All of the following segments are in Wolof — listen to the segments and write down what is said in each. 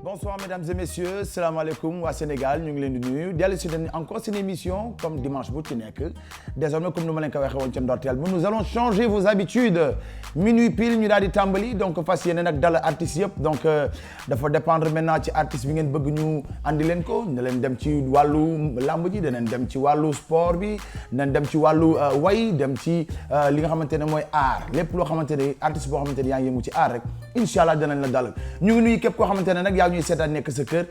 Bonsoir mesdames et messieurs, salaamaaleykum waa Sénégal ñu ngi leen di nuyu dellu si dañu encore seen émission comme dimanche bu ci nekk désormais comme ni ma leen ko waxee woon ca ndorteel bi nous allons changer vos habitudes minuit pile ñu daal di tàmbali donc fas yéene nag dal artistes yëpp donc dafa dépendre maintenant ci artiste bi ngeen bëgg ñu andi leen ko ne leen dem ci wàllu lamb ji danañ dem ci wàllu sport bi danañ dem ci wàllu way dem ci li nga xamante ne mooy art lépp loo xamante ne artiste boo xamante ne yaa ngi yëngu ci art rek incha allah danañ la dalal ñu ngi nuyu képp koo xamante ne nag yaa ñuy seetaan nekk sa kër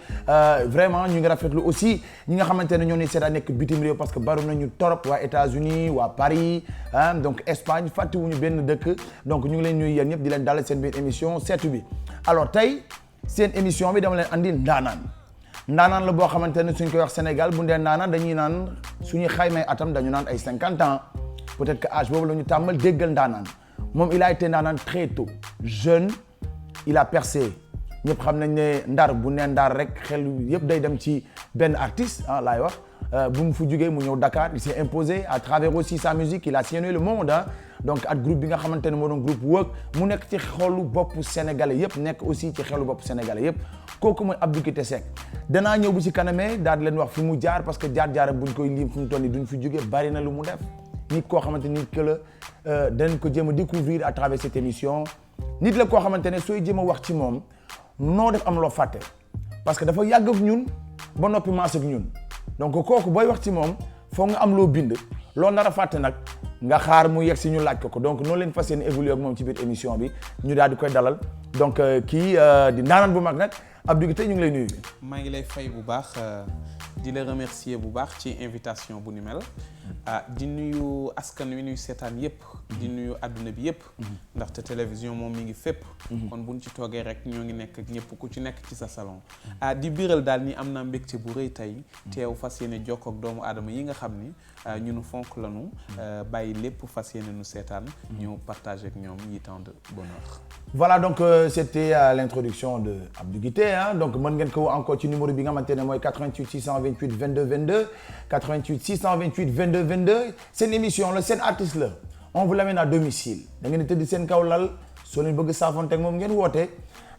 vraiment ñu ngi rafetlu aussi ñi nga xamante ne ñoo ñuy seetaan nekk bitim réew parce que bari nañu torop waa États-Unis waa Paris donc Espagne fàttewuñu benn dëkk donc ñu ngi leen ñuy yéen ñëpp di leen dalal seen biir émission seetu bi alors tey seen émission bi dama leen andi ndaanaan la boo xamante ne suñ koy wax Sénégal bu ndee ndaanaan dañuy naan suñuy xaymay atam dañu naan ay 50 ans peut-être que âge boobu la ñu tàmmal déggal ndaanaan moom il a été ndaanaan très tôt jeune il a percé ñëpp xam nañ ne ndar bu ne ndar rek xel yëpp day dem ci benn artiste ah laay wax bu mu fu jugee mu ñëw Dakar il s'est imposé à travers aussi sa musique il a sillonné le monde donc ak groupe bi nga xamante ne moo doon groupe Work mu nekk ci xolu boppu sénégalais yëpp nekk aussi ci xelu boppu sénégalais yëpp kooku mooy Abdou Guité Seck danaa ñëw bu ci kanamee daal di leen wax fi mu jaar parce que jaar-jaaram buñ koy lim fi mu toll nii duñ fi jugee bari na lu mu def nit koo xamante ni que la danañ ko jéem a découvrir à travers cette émission nit la koo xamante ne sooy jéem a wax ci moom noo def am loo fàtte parce que dafa yàgg ak ñun ba noppi maas ak ñun donc kooku booy wax ci moom foog nga am loo bind loo nar a fàtte nag nga xaar mu yegg si ñu laaj ko donc noonu leen fas yéene évoluer ak moom ci biir émission bi ñu daal di koy dalal donc kii di ndaanaan bu mag nag Abdou Guité ñu ngi lay nuyu. maa ngi lay fay bu baax di la remercier bu baax ci invitation bu ni mel di nuyu askan wi nuyu seetaan yëpp di nuyu adduna bi yëpp ndaxte télévision moom mi ngi fépp kon buñ ci toogee rek ñoo ngi nekk ak ñëpp ku ci nekk ci sa salon di biral daal ni am naa mbégte bu rëy tey teew fas yéene jokkoo ak doomu aadama yi nga xam ni ñu nu fonk lanu bàyyi lépp fas yéene nu seetaan ñu partager ak ñoom yi temps de bonheur. Voilà donc c'était l'introduction de Abdou Guité donc mën ngeen ko encore ci numéro bi nga xamante ne mooy 88 628 22 22 88 628 22 22 seen émission la seen artiste la on vous l'amène à domicile da ngeen di tëdd seen kaw lal soo leen bëgg saafonte ak moom ngeen woote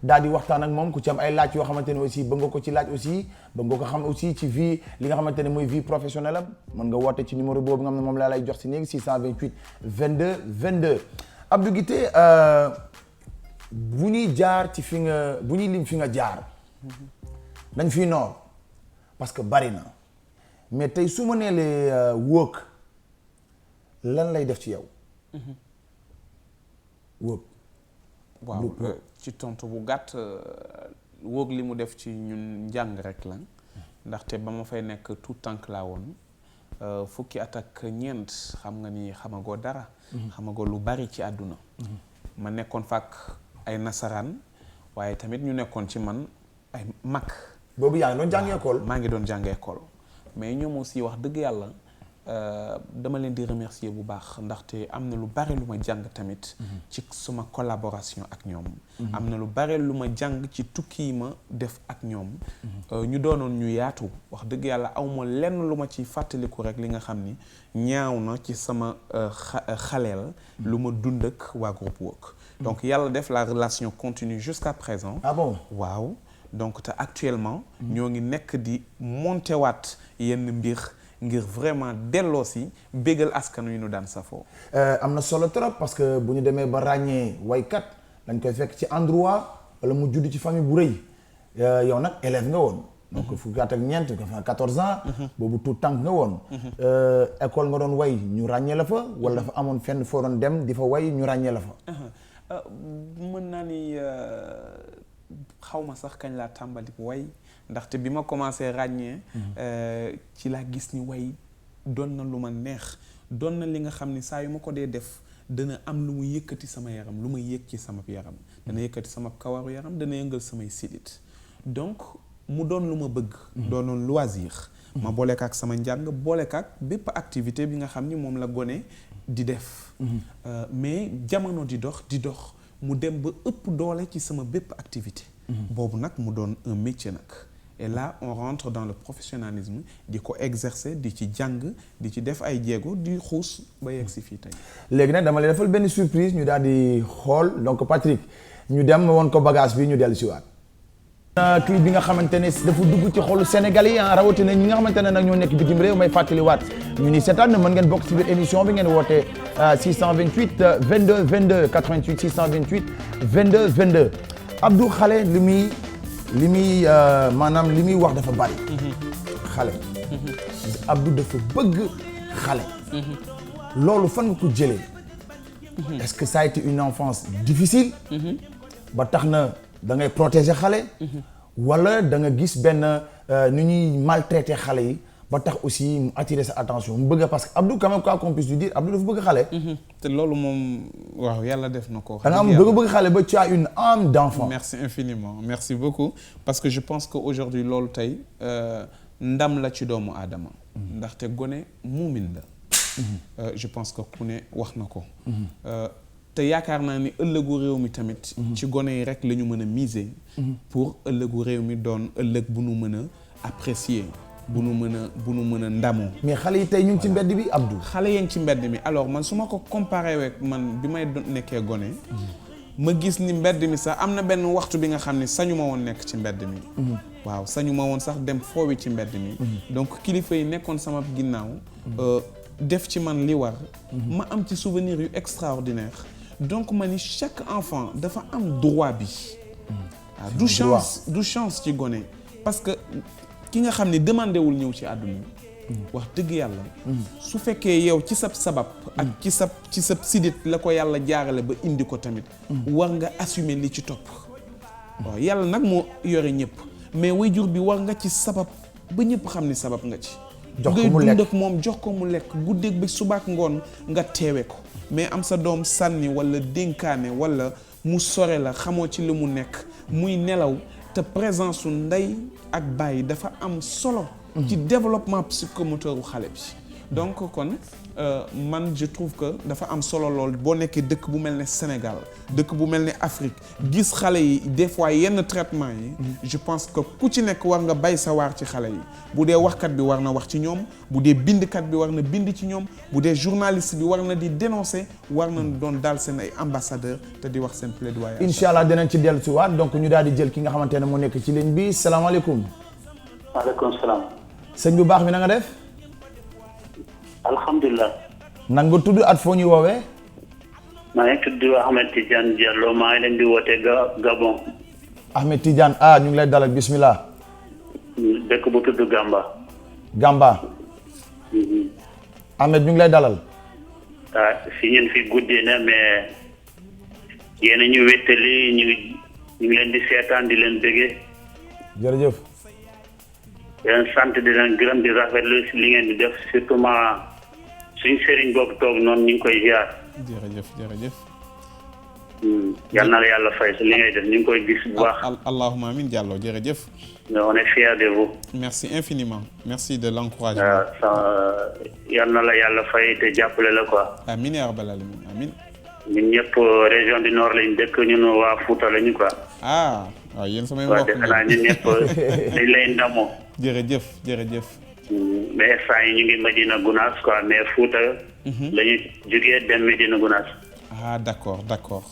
daal di waxtaan ak moom ku ci am ay laaj yoo xamante ne aussi bëgg nga ko ci laaj aussi bëgg nga ko xam aussi ci vie li nga xamante ne mooy vie professionnelle am mën nga woote ci numéro boobu nga xam ne moom laa lay jox si néegi 628 22 22 Abdou Guité bu ñuy jaar ci fi nga bu ñuy lim fi nga jaar dañ fiy noor parce que bari na mais tey su ma nee lee Work lan lay def ci yow. Work. waaw ci tontu bu gàtt Work li mu def ci ñun njàng rek la ndaxte ba ma fay nekk tout tànk laa woon fukki at ak ñeent xam nga ni xamagoo dara. xamagoo lu bari ci àdduna. ma nekkoon fàkk ay nasaraan waaye tamit ñu nekkoon ci man ay mag. boobu yaa ngi doon jàng école. maa ngi doon jàng école mais ñoom aussi wax dëgg yàlla dama leen di remercier bu baax ndaxte am na lu bare lu ma jàng tamit. ci suma collaboration ak ñoom. am na lu bare lu ma jàng ci tukki yi ma def ak ñoom. ñu doonoon ñu yaatu wax dëgg yàlla aw ma lenn lu ma ci fàttaliku rek li nga xam ni ñaaw na ci sama xaleel. lu ma dund ak waa groupe Work. donc yàlla def la relation continue jusqu'à présent. Ah bon? waaw donc te actuellement. ñoo ngi nekk di monter waat yenn mbir ngir vraiment delloo si bégal askan wi ñu daan safoo. am na solo trop parce que bu ñu demee ba ràññee waykat dañ koy fekk ci endroit wala mu judd ci famille bu rëy yow nag élève nga woon. donc fukki at ak ñeent nga fa 14 ans. boobu tout tànk nga woon. école nga doon way ñu ràññee la fa wala dafa amoon fenn foo doon dem di fa way ñu ràññee la fa. mën naa ni xaw ma sax kañ laa tàmbali way ndaxte bi ma commencé ràññee ci laa gis ni way doon na lu ma neex doon na li nga xam ni saa yu ma ko dee def dana am lu mu yëkkati sama yaram lu ma yëg ci sama yaram dana yëkkati sama kawaru yaram dana yëngal samay sidit donc mu doon lu ma bëgg doonoon loisir ma booleka ak sama njàng booleka ak bépp activité bi nga xam ni moom la gone di def mais jamono di dox mu dem ba ëpp doole ci sama bépp activité boobu nag mu doon un métier nag et là on rentre dans le professionnalisme di ko exercer di ci jàng di ci def ay jéego di xuus ba yegg si fii tey. léegi nag dama lay defal benn surprise ñu daal di xool donc Patrick ñu dem woon ko bagage bi ñu dellu si waat. clip bi nga xamante ne dafa dugg ci xolu Sénégalais yi rawatina ñi nga xamante ne nag ñoo nekk bitim réew may fàttaliwaat ñu ni seetaan mën ngeen bokk ci biir émission bi ngeen woote 628 22 22 88 628 22 22 Abdou xale li muy maanaam li muy wax dafa bari. xale. Abdou dafa bëgg xale. loolu fan nga ko jëlee. est-ce que ça a été une enfance difficile. ba tax na da ngay protéger xale. wala da nga gis benn nu ñuy maltraiter xale yi ba tax aussi mu attirer sa attention mu bëgg parce que Abdou quand même quoi qu'on puisse lui dire Abdou dafa bëgg xale. te loolu moom waaw yàlla def na ko. da nga am bëgg xale ba tu as une âme d'enfant. merci infiniment merci beaucoup parce que je pense que aujourd'hui loolu tey ndam la ci doomu aadama. ndaxte gone muumin la. je pense que ku ne wax na ko. te yaakaar naa ni ëllëgu réew mi tamit. ci gone yi rek la ñu mën a miser. pour ëllëgu réew mi doon ëllëg bu nu mën a apprécier. bu nu mën a ndamoo. mais xale yi tey ñu ngi ci mbedd bi Abdou. xale yi ngi ci mbedd mi alors man su ma ko comparé wek man bi may nekkee gone. ma gis ni mbedd mi sax am na benn waxtu bi nga xam ne sañu ma woon nekk ci mbedd mi. waaw sañu ma woon sax dem foowi ci mbedd mi. donc kilifa yi nekkoon sama ginnaaw. def ci man li war. ma am ci souvenir yu extraordinaire. donc ma ni chaque enfant dafa am droit bi. waaw du chance ci gone. parce que ki nga xam ne demandé wul ñëw ci àdduna. wax dëgg yàlla. su fekkee yow ci sab sabab. ak ci sab sidit la ko yàlla jaarale ba indi ko tamit. war nga assumer li ci topp. waaw yàlla nag moo yore ñëpp mais waajur bi war nga ci sabab ba ñëpp xam ni sabab nga ci. jox ko mu ngay lekk dund ak moom jox ko mu lekk guddeeg ba subaak ngoon nga teewe ko mais am sa doom sànni wala dénkaane wala mu sore la xamoo ci li mu nekk muy nelaw te présence su ndey ak baay dafa am solo. ci développement psychomoteur u xale bi. donc kon man je trouve que dafa am solo lool boo nekkee dëkk bu mel ne Sénégal dëkk bu mel ne Afrique gis xale yi des fois yenn traitement yi. je pense que ku ci nekk war nga bay sa waar ci xale yi bu dee waxkat bi war na wax ci ñoom bu dee bindkat bi war na bind ci ñoom bu dee journaliste bi war na di dénoncer war na doon daal seen ay ambassadeur te di wax seen plaidoyer. incha allah dinañ ci dellu si waat donc ñu daal di jël ki nga xamante ne moo nekk ci ligne bi salaamaaleykum. maaleykum salaam. sëñ bu baax mi na nga def. alhamdulilah. nan nga tudd at foo ñuy woowee. maa ngi tudd Ahmed Tidiane Diallo maa ngi leen di woote Gabon. Ahmed Tidiane ñu ngi lay dalal bismillah. dëkk bu tudd Gamba. Gamba. Ahmed ñu ngi lay dalal. fi ngeen fi guddee na mais yéen a ñu wéttali ñu ngi leen di seetaan di leen bëggee. jërëjëf. di leen sant di leen gërëm di rafetlu li ngeen di def surtout ma suñu sëriñ boobu toog noonu ñu ngi koy ziar. jërëjëf. yal na la yàlla fay si li ngay def ñu ngi koy gis bu baax. allahumma amin Diallo jërëjëf. on est fiers de vous. merci infiniment merci de l'encouragement. yal na la yàlla fay te jàppale la quoi. amiin yaa rabbal alamin amiin. ñun ñëpp région du nord lañ dëkk ñun waa Fouta lañu quoi. waaw yéen samay waaw mbokk defe naa ñun ñëpp dañ lay ndamoo. jërëjëf. mais instant yi ñu ngi Medina Gounass quoi mais Fouta. la ñu jógee dem Medina Gounass. d'accord.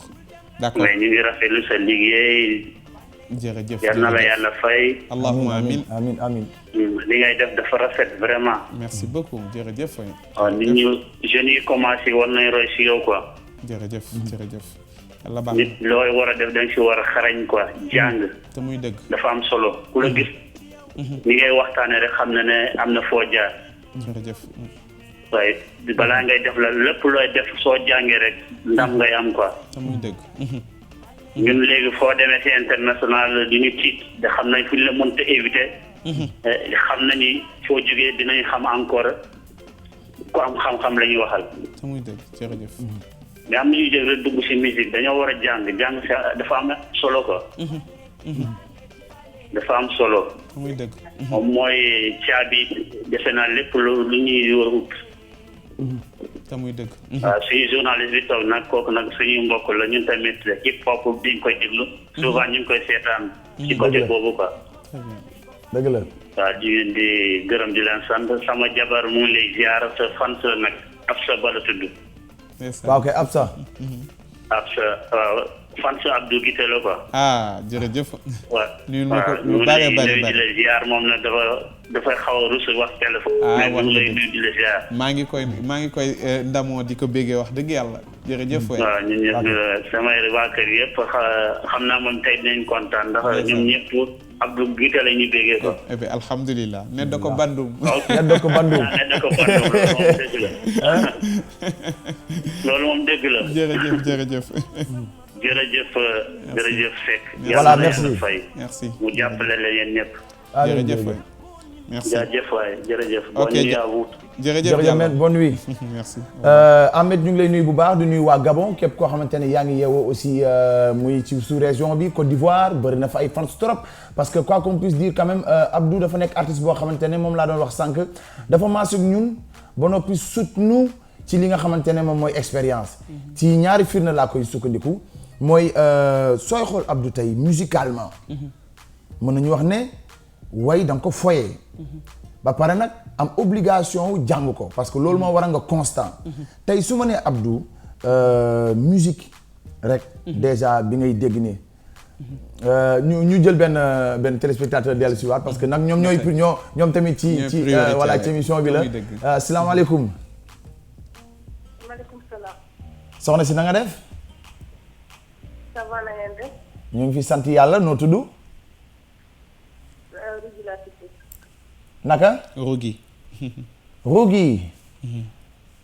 mais ñu ngi rafetlu sa liggéey. jërëjëf yal na la yàlla fay. allahumma amin. li ngay def dafa rafet vraiment. merci beaucoup jërëjëf. waaw nit ñu jeunes yi commencé war nañ roy si yow quoi. jërëjëf. yàlla baax nit looy war a def da nga si war a xarañ quoi jàng. te muy dëgg. dafa am solo ku la gis. ni ngay waxtaanee rek xam na ne am na foo jaar. jërëjëf. waaye balaa ngay def la lépp looy def soo jàngee rek ndam ngay am quoi. te muy dëgg. ñun léegi foo demee ci international du ñu tiit da xam nañ fu ñu la mënta éviter. xam na ni foo jógee dinañ xam encore ku am xam-xam la ñuy waxal. te muy dëgg jërëjëf. mais am na ñuy jël rek dugg ci musique dañoo war a jàng dafa am solo quoi. dafa am solo. te muy dëgg. moom mooy caabi defe naa lépp lu ñuy war a ut. te muy dëgg. waaw suñu journaliste bi toog nag kooku nag suñuy mbokk la ñun tamit hip hop biñ koy déglu. souvent ñu ngi koy seetaan. ci côté boobu quoi. très bien. dëgg la. waaw di leen di gërëm di leen sant sama jabar mu ngi lay ziar sa fan sa nag Absa Ba la tudd. waaw kay Absa. Absa waaw fan su Abdou Guité la quoi. ah jërëjëf. waaw nuyu ma ko lu bari bari di la ziar moom nag dafay xaw a rus wax téléphone. mais mu ngi lay nuyu di la ziar. maa ngi koy ndamoo di ko béggee wax dëgg yàlla jërëjëf. waaw ñun ñëpp samay waa kër yëpp xam naa moom tey dinañ kontaan ndax ñoom ñëpp Abdou Guité la ñu béggee ko. eh bien alhamdulilah nedda ko bandum. nedda ko bandum loolu moom dëgg la. jërëjëf. jërëjëf Seck. voilà merci merci. mu jàppale la yéen ñëpp. jërëjëf waay. merci jaajëf waay jërëjëf. ok bonne nuit à vous. jërëjëf bonne nuit. merci. Ahmed ñu ngi lay nuyu bu baax di nuyu waa Gabon képp koo xamante ne yaa ngi yeewoo aussi muy ci sous-région bi Côte d'Ivoire bëri na fa ay fans trop parce que quoi qu'on puisse dire quand même Abdou dafa nekk artiste boo xamante ne moom laa doon wax sànq dafa maasug ñun ba noppi sut-nu ci li nga xamante ne moom mooy expérience. ci ñaari firnde laa koy sukkandiku mooy sooy xool Abdou tey musicalement. mën nañu wax ne way da nga ko foyee. ba pare nag am obligation wu jàng ko parce que loolu moo war a nga constant. tey su ma nee Abdou musique rek. déjà bi ngay dégg nii. ñu jël benn téléspectateur dellu si waat parce que nag ñoom ñoom tamit ci voilà ci émission bi la. asalaamaaleykum. maaleykum salaam. soxna si na nga def. ça va na ngeen def. ñu ngi fi sant yàlla noo tudd. Rougui laa tudd. naka. Rougui.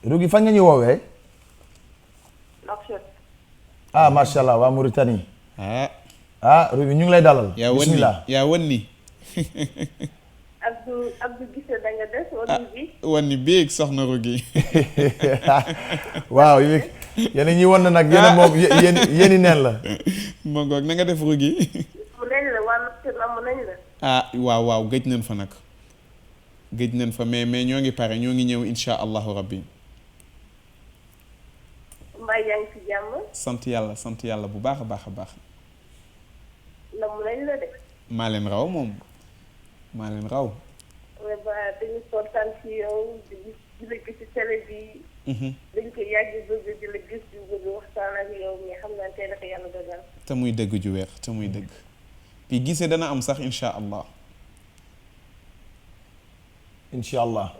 Rougui fan nga ñu woowee. Nouakchott. ah macha allah waa Mauritanie. Rougui ñu ngi lay dalal. bismillah yaa wan ni. Abdou Guité da nga des wala bi. wan ni béeg soxna Rougui. waaw yéen ñi wan na nag yéen moom yéen neen la. moo ngoog na nga def Rougui. mu nañ la waa Nouakchott am nañ la. waaw gëj nañ fa nag. gëj nañ fa mais ñoo ngi pare ñoo ngi ñëw insha allahu rabbi. mbaa yaa ngi ci jàmm. sant yàlla bu baax a baax. na mu nañ la de. maa leen raw. mais dañu kontaan ci yow di la gis ci télé bi. dañ ko yàgg bëgg di la gis di bëgg waxtaan ak yow mais xam naa tey dafa yàlla dogal. te muy dëgg ju weer te muy dëgg. puis gisee dana am sax insha allah. incha allah.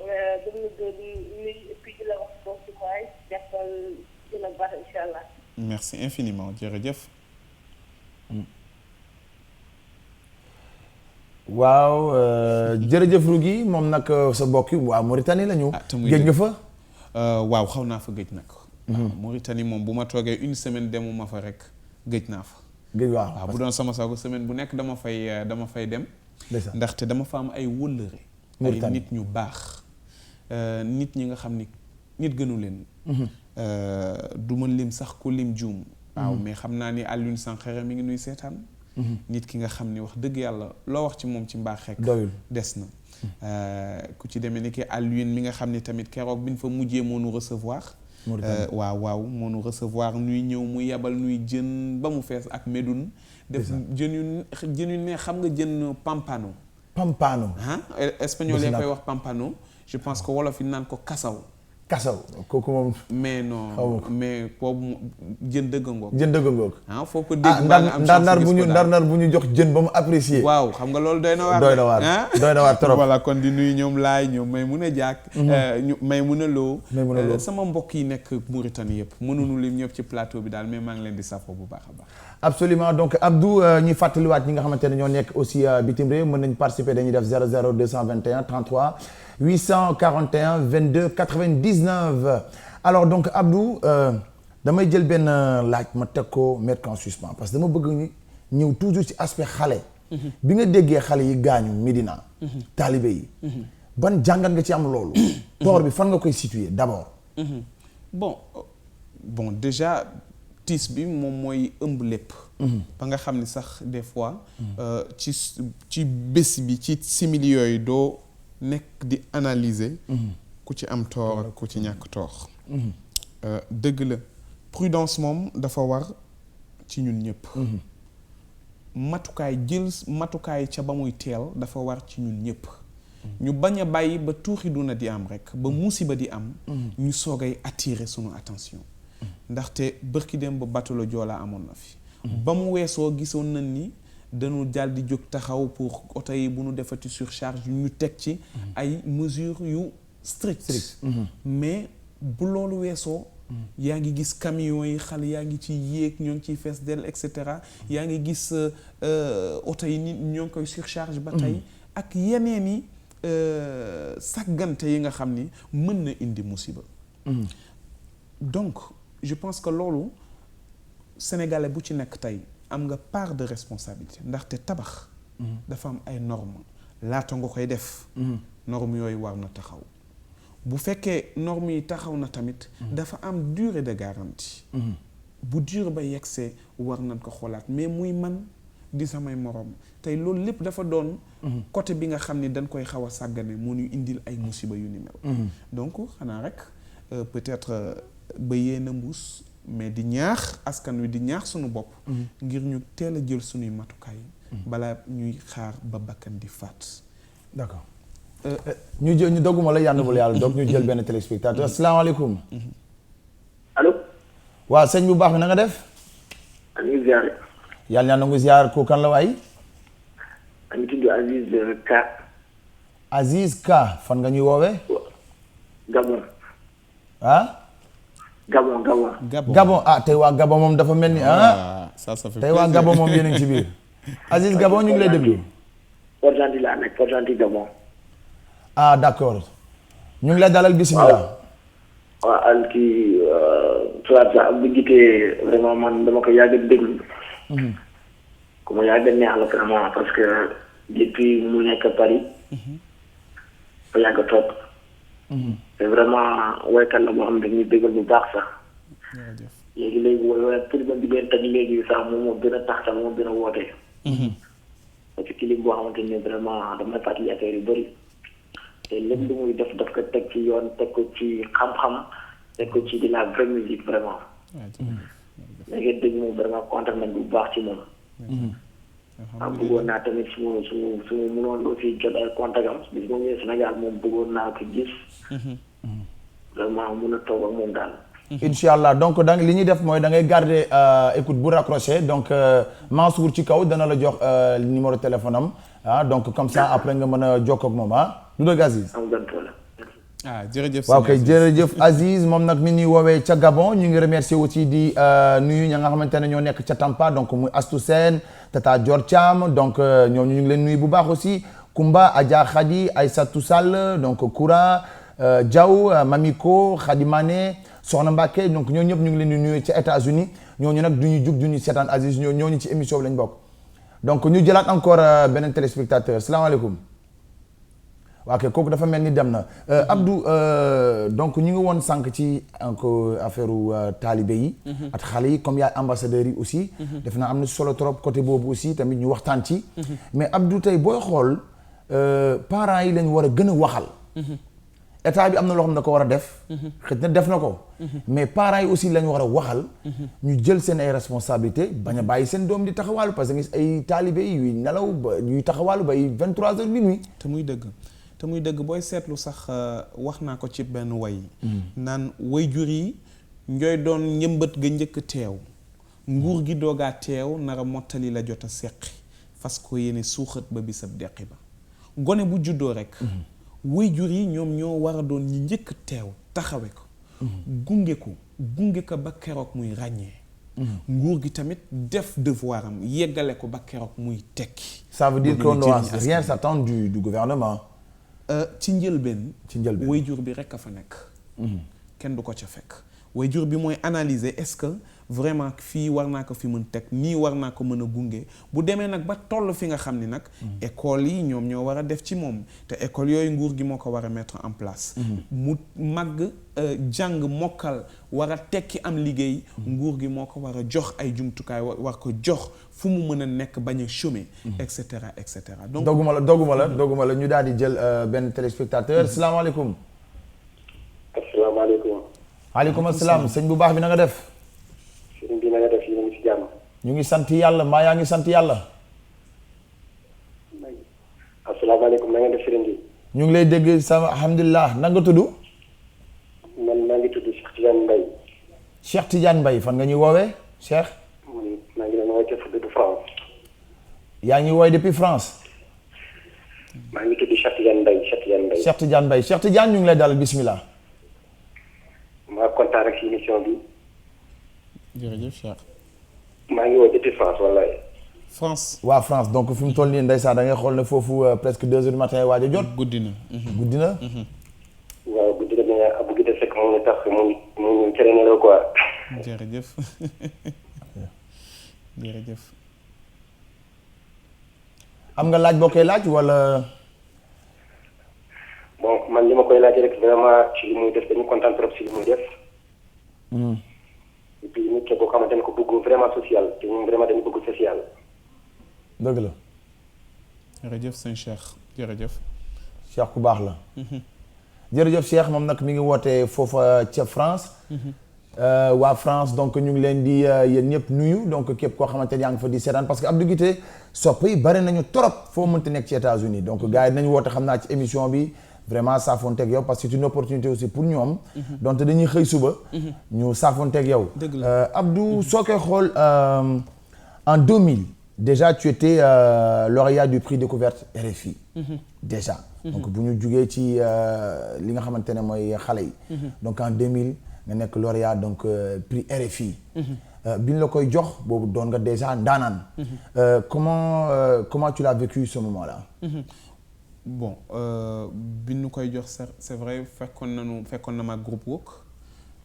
dama doon nuyu et puis di la wax foofu waay jàppal dina baax incha allah. merci infiniment jërëjëf. waaw jërëjëf Rougui moom nag sa mbokk yi waa Mauritanie la ñu. géej nga fa. waaw xaw naa fa géej nag. Mauritanie moom bu ma toogee une semaine demuma fa rek géej naa fa. géej waaw bu doon sama sago semaine bu nekk dama fay dem. ndaxte dama fa am ay wëllëre. ay nit ñu baax. nit ñi nga xam ni nit gënu leen. du ma lim sax ku lim juum. waaw mais xam naa ni Alioune Sankhare mi ngi nuy seetaan. nit ki nga xam ni wax dëgg yàlla loo wax ci moom ci mbaax rek des na. ku ci demee ni ki Alioune mi nga xam ni tamit keroog bi ñu fa mujjee moo nu recevoir. waaw moo nu recevoir nuy ñëw mu yebal nuy jën ba mu fees ak medun def jën yu ne xam nga jën pampano. Espagnol yaa koy wax pampano. je pense que wolof yi naan ko kasaw. kooku moom. mais non mais boobu jën dëgg ngoog. foo ko dégg. ndar bu ñu jox jën ba mu apprécier. waaw xam nga loolu doy na waar trop. voilà kon di nuyu ñoom laay ñoom may mun a jàkk. may mun a loo. sama mbokk yi nekk Mauritanie yëpp mënuñu lim ñëpp ci plateau bi daal mais maa ngi leen di safoo bu baax a baax. absolument donc Abdou ñuy fàttaliwaat ñi nga xamante ne ñoo nekk aussi bitim réew mën nañu participer dañuy def 00 221 33 841 22 99. alors donc Abdou damay jël benn laaj ma teg ko mettre en suspens parce que dama bëgg ñëw toujours ci aspect xale. bi nga déggee xale yi gaañu Médina. taalibe yi. ban jàngat nga ci am loolu. toor bi fan nga koy situer d'abord. bon déjà. tiis bi moom mooy ëmb lépp. ba nga xam ni sax des fois. ci bés bi ci simili yooyu doo nekk di analyser. ku ci am tort ak ku ci ñàkk tort. dëgg la prudence moom dafa war ci ñun ñëpp. matukaay ca ba muy teel dafa war ci ñun ñëpp. ñu bañ a bàyyi ba tuuxi duna di am rek ba musiba di am. ñu soogay attirer sunu attention. ndaxte bërki dem ba bateau Joola amoon na fi ba mu weesoo gisoon nañ ni dañu jàll di jóg taxaw pour oto yi bu ñu defati surcharge ñu teg ci ay mesures yu strict mais bu loolu weesoo yaa ngi gis camions yi xale yaa ngi ci yéeg ñoo ngi ciy fees dell et cetera yaa ngi gis oto yi nit ñoo ngi koy surcharge ba tey ak yeneen i sàggante yi nga xam ni mën na indi musiba donc je pense que loolu sénégalais bu ci nekk tey am nga part de responsabilité ndaxte tabax dafa am ay normes laata nga koy def normes yooyu war na taxaw bu fekkee normes yi taxaw na tamit dafa am durée de garantie bu durée ba yegsee war nañ ko xoolaat mais muy man di samay morom tey loolu lépp dafa doon côté bi nga xam ni dañ koy xaw a sàggane moo ñu indil ay musiba yu ni mel donc xanaa rek peut-être ba yéen a mbuus mais di ñaax askan wi di ñaax suñu bopp ngir ñu teel a jël suñuy matukaay balaa ñuy xaar ba bakkan di faat d'accord ñu jël ñu dogguma la yàlla bul yàlla dog ñu jël benn téléspectateur asalaamaaleykum allo waaw sëñ bu baax bi na nga def ani ziar yàlla na nga ziar ko kan la waay ani tudd Aziz Ka Aziz Ka fan nga ñuy woowee Gabon ah Gabon Gabon ah tey waa Gabon moom dafa mel ni ça fait tey waa Gabon moom yéen a ngi ci biir Aziz Gabon ñu ngi lay déglu Port-Gentil laa nekk Port-Gentil Gabon ah d'accord ñu ngi lay dalal bismillah waaw al kii soit ça bu jitee vraiment man dama ko yàgg a déglu ku ma yàgg a neex la vraiment parce que depuis mu nekk Paris fa yàgg a topp c'est vraiment woykat la boo xam ne dañuy déggal bu baax sax léegi woy pour ma di leen teg léegi sax moom moo gën a tax sax moo gën a wootee parce que clip boo xamante ni vraiment damay fàttali affaire yu bëri te lépp lu muy def daf ko teg ci yoon teg ko ci xam-xam teg ko ci de la vraie musique vraiment léegi dégg moom vraiment kontaan nañ bu baax ci moom bëggoon naa tamit su ma mënoon aussi jot ay contact am bis moom ñëwee Sénégal moom bëggoon naa ko gis vraiment mun a toog ak moom daal incha allah donc da li ñuy def mooy da ngay garder écoute bu raccroché donc Mansour ci kaw dana la jox numéro téléphone am donc comme ça après nga mën a jokkoo ak moom lu dëgg Aziz jërëjëf waaw kay jërëjëf Aziz moom nag mi ñuy woowee ca Gabon ñu ngi remercier aussi di nuyu ña nga xamante ne ñoo nekk ca Tampa donc muy Astou Sène Tata Dior Thiam donc ñooñu ñu ngi leen nuyu bu baax aussi Kumba Adja Khadi Aïssatou Sall donc Koura Diaw Mamiko Khadi Mané Soxna Mbacké donc ñooñu ñëpp ñu ngi leen di nuyu ca États-Unis ñooñu nag du ñu jug du ñu seetaan Aziz ñooñu ci émission bi lañ bokk donc ñu jëlaat encore beneen téléspectateur salaamaaleykum waaw kay kooku dafa mel ni dem na Abdou donc ñu ngi woon sànq ci encore affaire taalibe yi ak xale yi comme yaay ambassadeurs yi aussi def naa am na solo trop côté boobu aussi tamit ñu waxtaan ci mais Abdou tey booy xool parents yi lañ war a gën a waxal état bi am na loo xam ne ko war a def xëy na def na ko mais parents yi aussi lañ war a waxal ñu jël seen ay responsabilités bañ a bàyyi seen doom di taxawaalu parce que gis ay taalibe yi yuy nelaw ba yuy taxawaalu ba ay 23h minuit te muy dëgg booy seetlu sax wax naa ko ci benn way naan waajur yi ñooy doon ñëmbët ga njëkk teew nguur gi doogaa teew nara mottali la jot a seqi fas ko yéene suuxat ba bisab deqi ba gone bu juddoo rek waajur yi ñoom ñoo war a doon ñi njëkk teew taxawe ko gunge ko ba keroog muy ràññee nguur gi tamit def devoir am yeggale ko ba keroog muy tekki ça veut dire qu'on doit rien s'attendre du gouvernement ci njëlbeen waajur bi rekk a fa nekk kenn du ko ca fekk waajur bi mooy analyser est-ce que vraiment fii war naa ko fi mën teg nii war naa ko mën a gunge bu demee nag ba toll fi nga xam ni nag école yi ñoom ñoo war a def ci moom te école yooyu nguur gi moo ko war a mettre en place mu màgg jàng mokkal war a tekki am liggéey nguur gi moo ko war a jox ay jumtukaay war ko jox fu mu mën a nekk bañ a chômer et cetera donc dogguma la ñu daal di jël benn téléspectateur salaamaaleykum asalaamaaleykum waaleykum asalaam sëñ bu baax bi na nga def sëñ bi na nga def yéen a ngi ci jàmm ñu ngi sant yàlla maa yaa ngi sant yàlla asalaamaaleykum na nga def sëñ bi ñu ngi lay dégg sama alhamdulilah na nga tudd man maa ngi tudd Cheikh Tidiane Mbaye Cheikh Tidiane Mbaye fan nga ñuy woowee Cheikh maa ngi leen yaa ngi woy depuis France. maa ngi tudd Cheikh Tidiane Mbaye. Cheikh Tidiane Mbaye Cheikh Tidiane ñu ngi lay dalal bismillah. maa kontaan rek ci émission bi. jërëjëf Cheikh. maa ngi woo depuis France wallaay. France. waa France donc fi mu toll nii ndeysaan da ngay xool ne foofu presque 2 heures du matin waaj a jot. guddi na. guddi na. waaw guddi na mais Abou Guité Seck moo ñu tax mu ñu cere ne la quoi. jërëjëf jërëjëf. am nga laaj boo koy laaj wala. bon man li ma koy laaj rek vraiment ci li muy def dañu kontaan trop ci li muy def. et puis nit ki boo xamante ne ko bëgg vraiment social te ñun vraiment dañu bëgg social. dëgg la. jërëjëf sëñ Cheikh jërëjëf. Cheikh ku baax la. jërëjëf Cheikh moom nag mi ngi woote foofa ca France. waa France donc ñu ngi leen di yéen ñëpp nuyu donc képp koo xamante ne yaa ngi fa di seetaan parce que Abdou Guité sopp yi bari nañu trop foo mënti nekk ci États-Unis donc gars yi nañu woote xam naa ci émission bi vraiment saafonteeg yow parce que c'est une opportunité aussi pour ñoom. donc dañuy xëy suba. ñu saafonteeg yow. dëgg la Abdou soo koy xool en 2000 déjà tu étais lauréat du prix découverte RFI. déjà. donc bu ñu jugee ci li nga xamante ne mooy xale yi. donc en 2000. nga nekk lauréat donc prix RFI. bi ñu la koy jox boobu doon nga déjà ndaanaan. comment tu l'as vécu ce moment-là. bon bi ñu koy jox c'est vrai fekkoon na ma groupe Work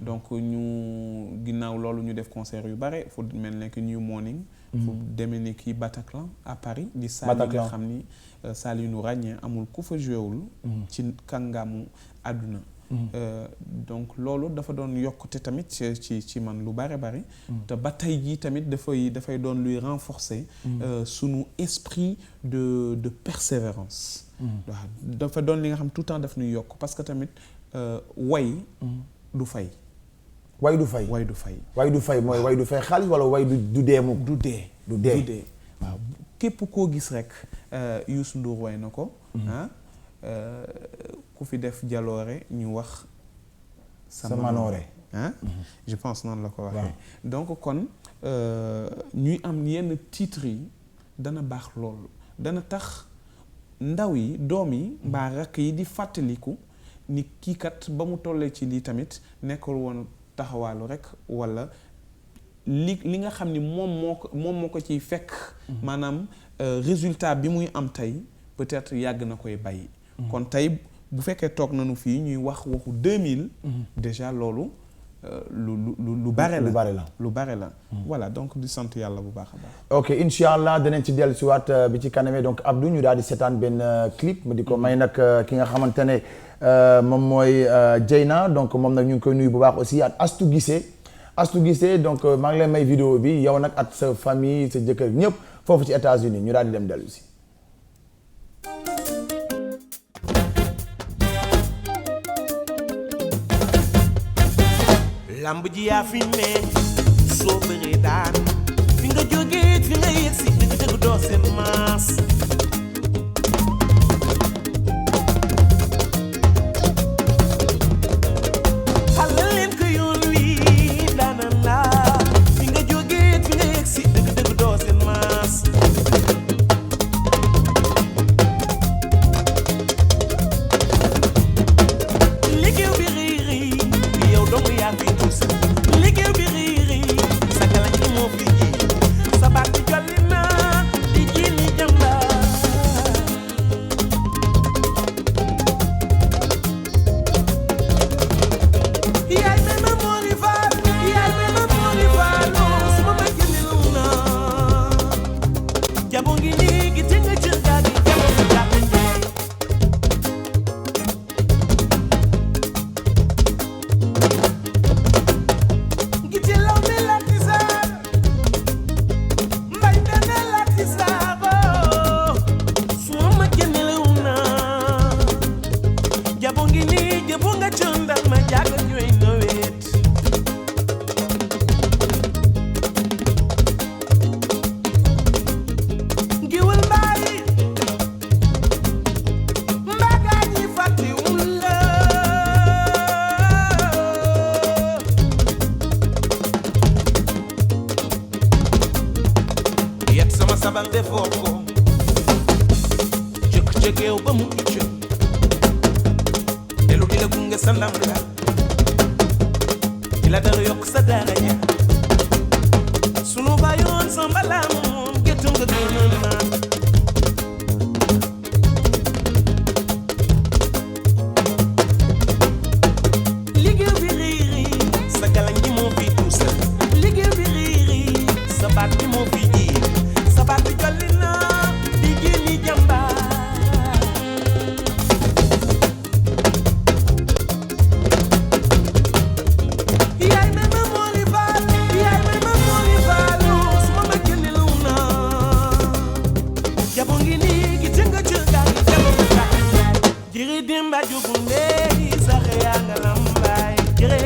donc ñu ginnaaw loolu ñu def concert yu bare fu mel ne que New Morning. fu demee ni kii Bataclan à Paris. di saal yi nga xam ni saal yu ñu ràññee amul ku fa joué wul. ci kàngaamu àdduna. donc loolu dafa doon yokkute tamit ci man lu bare bare te ba tey jii tamit dafay doon luy renforcer sunu esprit de persévérance. waaw dafa doon li nga xam tout le temps daf ñuy yokk parce que tamit way du fay. way du fay mooy way du fay xaalis wala way du dee mu. du dee waaw képp koo gis rek Youssou Ndour way na ko. ku fi def jaloore ñu wax sa manoore je pense noonu la ko waxee. donc kon ñuy am yenn titres yi dana baax loolu dana tax ndaw yi doom yi mbaa rakk yi di fàttaliku ni kii kat ba mu tollee ci lii tamit nekkul woon taxawaalu rek walla li nga xam ni moom moo ko ciy fekk. maanaam résultat bi muy am tey peut-être yàgg na koy bàyyi. kon tey bu fekkee toog nañu fii ñuy waxu 2000. déjà loolu lu bare la. voilà donc di sant yàlla bu baax a baax. ok incha allah danañ ci dellu si waat bi ci kanamee donc Abdou ñu daal di seetaan benn clip ma di ko may nag ki nga xamante ne moom mooy Dieyna donc moom nag ñu ngi koy nuyu bu baax aussi ak Astou Guissé donc maa ngi lay may vidéo bi yow nag ak sa famille sa jëkkër ñëpp foofu ci États-Unis ñu daal di dem dellu si. lamb ji yaa fi ne soo bëree daan fi nga jógee fi nga yegg si dëgg doo seen maas xalal leen ko yoon wi daana la fi nga jógee fi nga yegg si dëgg doo seen maas liggéey bi riiri yow doomu yaa fi liggéey bi riiri sa galañ ñi moo fi ji sa baat bi jolli na di ji ni jamba yaay mena moori faal su ma may gënil na jabo ngi nii gi te nga jël gaa gi jabo nga jàpp njaay sabal defoo ko jógeew ba mu iccu delu di la gunge sa ndam la di la dara yokk sa daraja sunu bayoon sa mbalaam moom géttu nga gënoon naan liggéey bi riiri sa galañ gi moo fi tuusal liggéey bi riiri sa baat bi moo fi jiir sa baat bi jolli na di génni jàmbaar yaay may ma mooli baal yaay may ma mooli baalu su ma ma génne lu na jabo ngi nii gi jënga jënga gi jabo nga tax jiri dimba jugu ndey sa xeya nga lambaay jire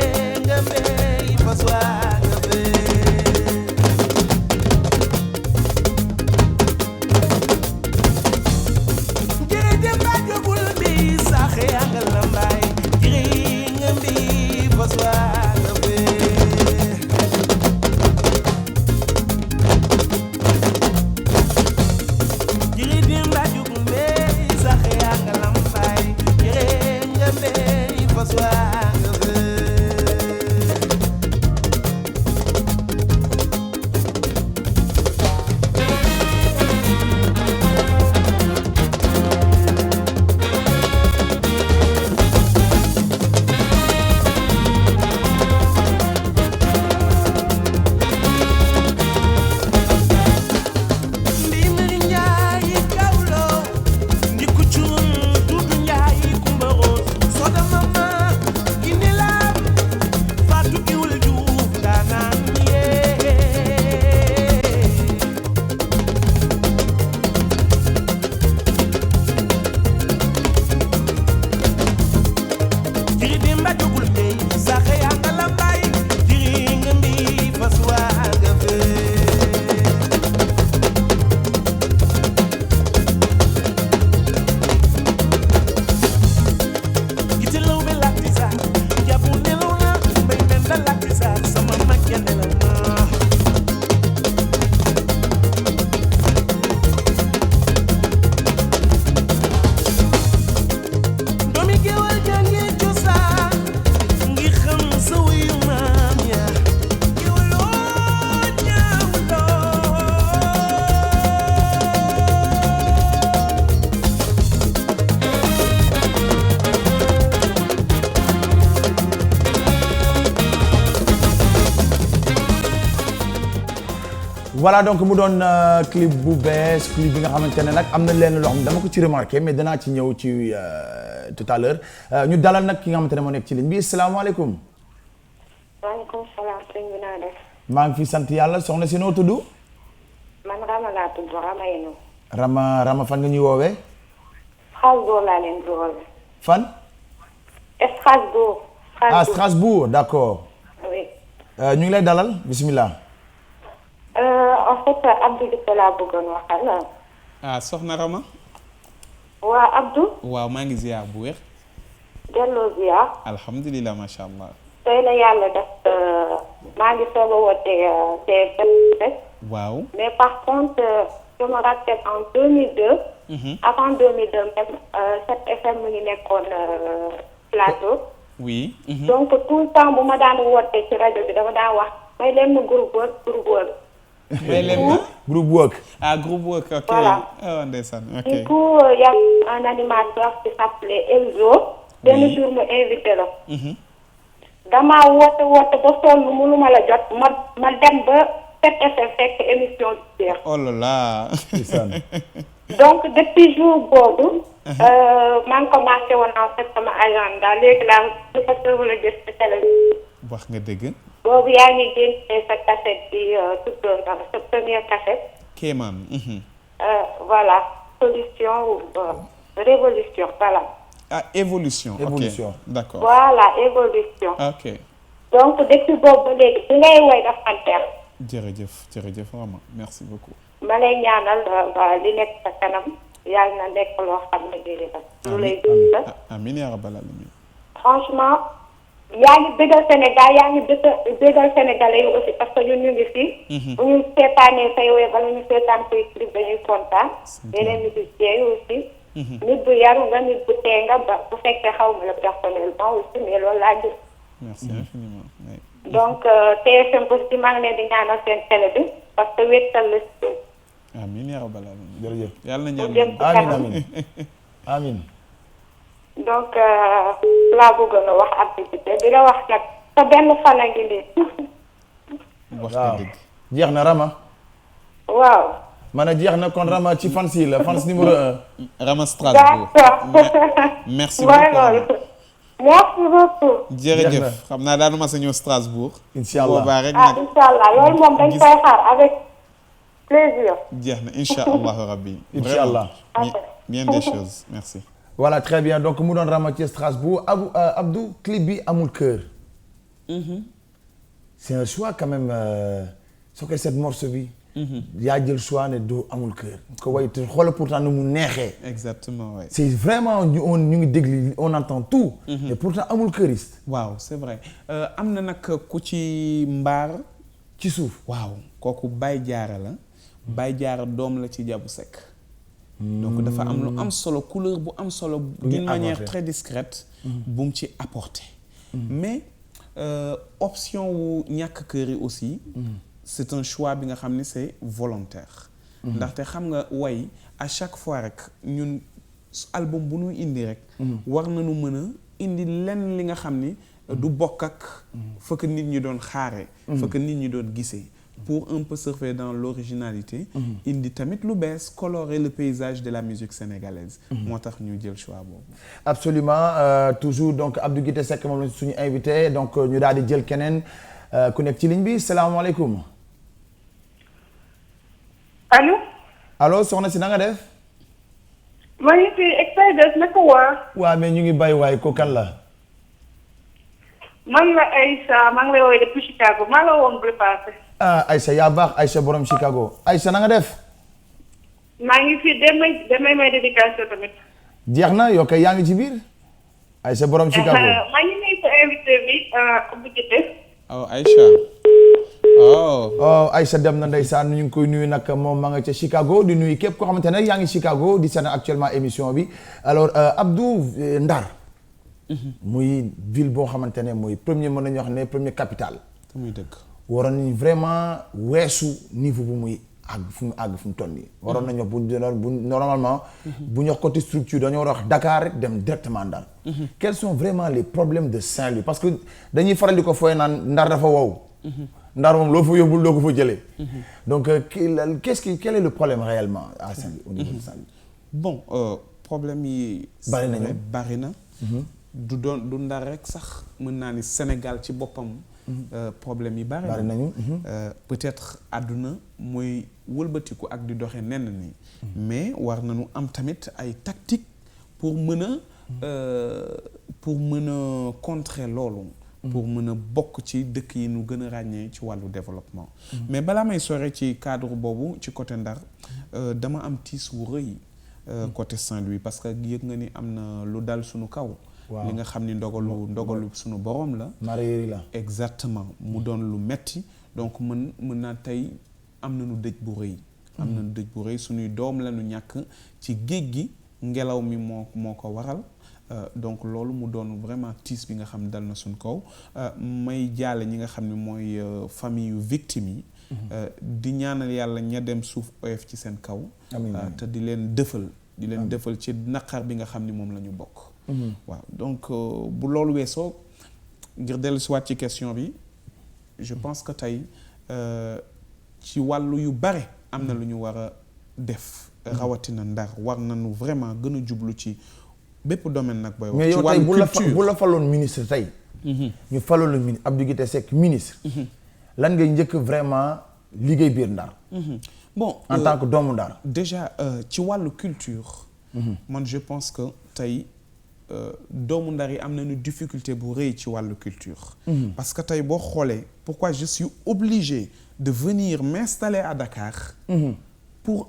nga mbey faswa nga bey jiri dimba jugu ndey sa xeya nga lambaay jire nga mbey faswa nga bey jiri dimba jugu ndey sa xeya nga lambaay jire nga mbey faswa nga bey ndi miri njaayi kawlo ndi kuccum dudu njaayi kumba roos soda mama indi laam faatu giwul juuf ndaanaan yee jiri dimba jogul mbey saxe yaa nga lambaay jiri nga mbi fas waa nga fee gite law be lakti sax jabu nelaw na mbay men da lakti sax sama mag ya nelaw na doomi géwal jàngi cosaan ngi xam sa wuyu maam ya géwaloo ñaawloo voilà donc mu doon clip bu bees clip bi nga xamante ne nag am na leen loo xam dama ko ci remarqué mais danaa ci ñëw ci tout à l'heure ñu dalal nag ki nga xamante ne moo nekk ci ligne bi salaamaaleykum. waaleykum salaam sëñ bi naa def. maa ngi fi sant yàlla soxna si noo tudd. man Rama laa tudd Rama Yenu. Rama fan nga ñuy woowee. Strasbourg laa leen di woowee. fan. Strasbourg. ah Strasbourg d'accord. oui. ñu ngi lay dalal bismillah. En fait Abdou Diouf laa bëggoon waxal. ah soxna Rama waa Abdou. waaw maa ngi ziar bu wér delloo ziar. alhamdulilah macha allah tey la yàlla def maa ngi soog a woote TFM. waaw mais par contre je me rappelle en 2002. avant 2002 même 7FM mu ngi nekkoon plateau. oui donc tout le temps bu ma daan woote ci rajo bi dama daan wax may leen groupe work. may leen na groupe work. ah groupe work ok Voilà. oh ndeysaan ok Du coup y a un animateur qui s'appelait Elzo. benn jour mu invité la. damaa woote ba sonn mënuma la jot ma dem ba 7FM fekk émission bi jeex. oh là là ndeysaan. donc depuis jour boobu. maa ngi commencé woon en fait sama agenda léegi laa dafa tënk la gis ci télé bi. wax nga dëgg boobu yaa ngi génne sa cassette bi tuddoon na sa première cassette. Kéemaan Voilà solution ou révolution voilà. ah évolution Évolution. ok d'accord Voilà évolution. ok donc depuis boobu ba léegi bi ngay woy dafa anteer. jërëjëf vraiment merci beaucoup ma lay ñaanal li nekk sa kanam yàlla na nekk loo xam ne di lu lay dund. amiin yaa rabbal alamin franchement yaa ngi bégal Sénégal yaa ngi bégal Sénégalais yi aussi parce que ñun ñu ngi fi. bu ñu seetaanee say woy wala ñu seetaan say clip dañuy kontaan. yeneen musiciens yi aussi nit bu yaru nga nit bu tee nga ba bu fekkee xaw ma la personnellement aussi mais loolu laa gis. merci infiniment. Oui. donc TFM aussi maa ngi leen di ñaanal seen télé bi parce que wéttal la si. amiin yaa rabbal aalamiin. jërëjëf. yàlla na mu ñaan jëm ci kanam. amiin. donc laa bëggoon a wax activité di la wax nag sa benn fan a ngi nii. wax waaw dëgg. jeex na Rama. waaw. ma ne jeex na kon Rama ci fans yi la fans numéro 1. Rama Strasbourg. merci mooy beaucoup. loolu. merci beaucoup. jërëjëf xam naa daanu ma sa ñëw Strasbourg. incha allah boobaa rek ah nag incha allah loolu moom dañ koy xaar avec plaisir. jeex na incha allahu rabbi. Incha allah. Vraiment, bien des choses merci. voilà très bien donc mu doon Rama ci Strasbourg Abdou clip bi amul cœur. c'est un choix quand même soo koy seet morceau bi. yaa jël choix ne du amul cœur. ko way te xoolal pourtant nu mu neexee. exactement oui. c'est vraiment ñu ngi déglu on entend tout. et pourtant amul cœuriste. waaw c'est vrai am na nag ku ci mbaar. ci suuf. waaw kooku Baye Diarra la. Baye Diarra doom la ci Diabou Seck. donc dafa am lu am solo couleur bu am solo. d'une manière très discrète. bu mu ci apporter. mais option wu ñàkk kër yi aussi. c'est un choix bi nga xam ni c'est volontaire. ndaxte xam nga way à chaque fois rek ñun album bu ñuy indi rek. war nañu mën a indi lenn li nga xam ni du bokk ak. fa que nit ñi doon xaare. fa que nit ñi doon gisee. pour un peu surfer dans l'originalité. indi tamit lu bees colorer le paysage de la musique sénégalaise. moo tax ñu jël choix boobu. absolument toujours donc Abdou Guité Seck moom la suñu invité donc ñu daal di jël keneen ku nekk ci ligne bi salaamaaleykum. allo. allo soxna si na nga def. maa ngi fi Express naka waa. waaw mais ñu ngi bàyyi waay ko kan la. man la Aïcha maa ngi lay woowee depuis Chicago maa la woon bu passé. ah Aïcha yaa baax Aïcha borom Chicago Aïcha na nga def. maa ngi fi demay may dédication tamit. jeex na yow kay yaa ngi ci biir. Aïcha borom Chicago. maa ngi nuyu sa invité bi Abdou Guité. oh Aïcha. oh Aïcha dem na ndeysaan ñu ngi koy nuyu nag moom ma nga ca Chicago di nuyu képp koo xamante ne yaa ngi Chicago di seen actuellement émission bi alors Abdou Ndar. muy ville boo xamante ne mooy premier mën nañu wax ne premier capitale. muy dëgg. waroon nañu vraiment weesu niveau bu muy àgg fu mu toll nii. waroon nañu wax bu normalement. bu ñu wax côté structure dañoo war a wax Dakar rek dem directement Ndar. quels sont vraiment les problèmes de Saint-Louis parce que dañuy faral di ko fooy naan Ndar dafa wow. Ndar moom loo fa yóbbul doo ko fa jëlee. donc quel est le problème réellement à Saint-Louis au niveau de Saint-Louis. bon problème yi. bari na. du Ndar rek sax mën naa ni Sénégal ci boppam. problème yi bari nañu. peut-être àdduna mooy wëlbatiku ak di doxe nenn nii. mais war nañu am tamit ay tactique pour mën a contrer loolu. pour mën a bokk ci dëkk yi nu gën a ràññee ci wàllu développement. mais balaa may sore ci cadre boobu ci côté Ndar dama am tiis wu rëy. côté Saint-Louis parce que yëg nga ni am na lu dal suñu kaw. waaw li nga xam ni ndogalu suñu borom la. mareyeur la. exactement mu doon lu metti donc mën naa tey am nañu dëj bu rëy. am nañu dëj bu rëy suñuy doom lañu ñàkk ci géej gi ngelaw mi moo ko waral. donc loolu mu doon vraiment tiis bi nga xam ne dal na suñ kaw may jaale ñi nga xam ne mooy famille yu victimes yi. di ñaanal yàlla ña dem suuf oyof ci seen kaw. te di leen dëfal ci naqar bi nga xam ni moom la ñu bokk. waaw donc bu loolu weesoo ngir dellu si waat ci question bi je pense que tey ci wàllu yu bare am na lu ñu war a def. rawatina Ndar war nañu vraiment gën a jublu ci. bépp domaine nag booy wax. mais yow tey bu la faloon ministre tey. ñu faloon le ministre Abdou Guité Seck ministre. lan ngay njëkk vraiment liggéey biir Ndar. bon en tant que doomu Ndar. déjà ci wàllu culture. man je pense que tey doomu Ndar yi am nañu difficulté bu rëy ci wàllu culture. parce que tey boo xoolee pourquoi je suis obligé de venir m'installer à Dakar. pour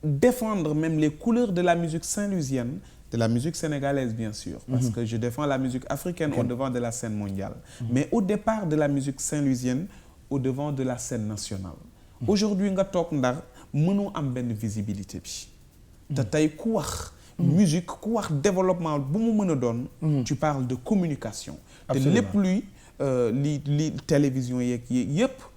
défendre même les couleurs de la musique saint-louisienne. De la musique sénégalaise bien sûr parce que je défends la musique africaine au devant de la scène mondiale mais au départ de la musique saint-louisienne au devant de la scène nationale aujourd'hui nga toog Ndar mënoo am benn visibilité bi te tey ku wax musique ku wax développement bu mu mën a doon tu parles de communication te lépp luy li télévision yeeg yëpp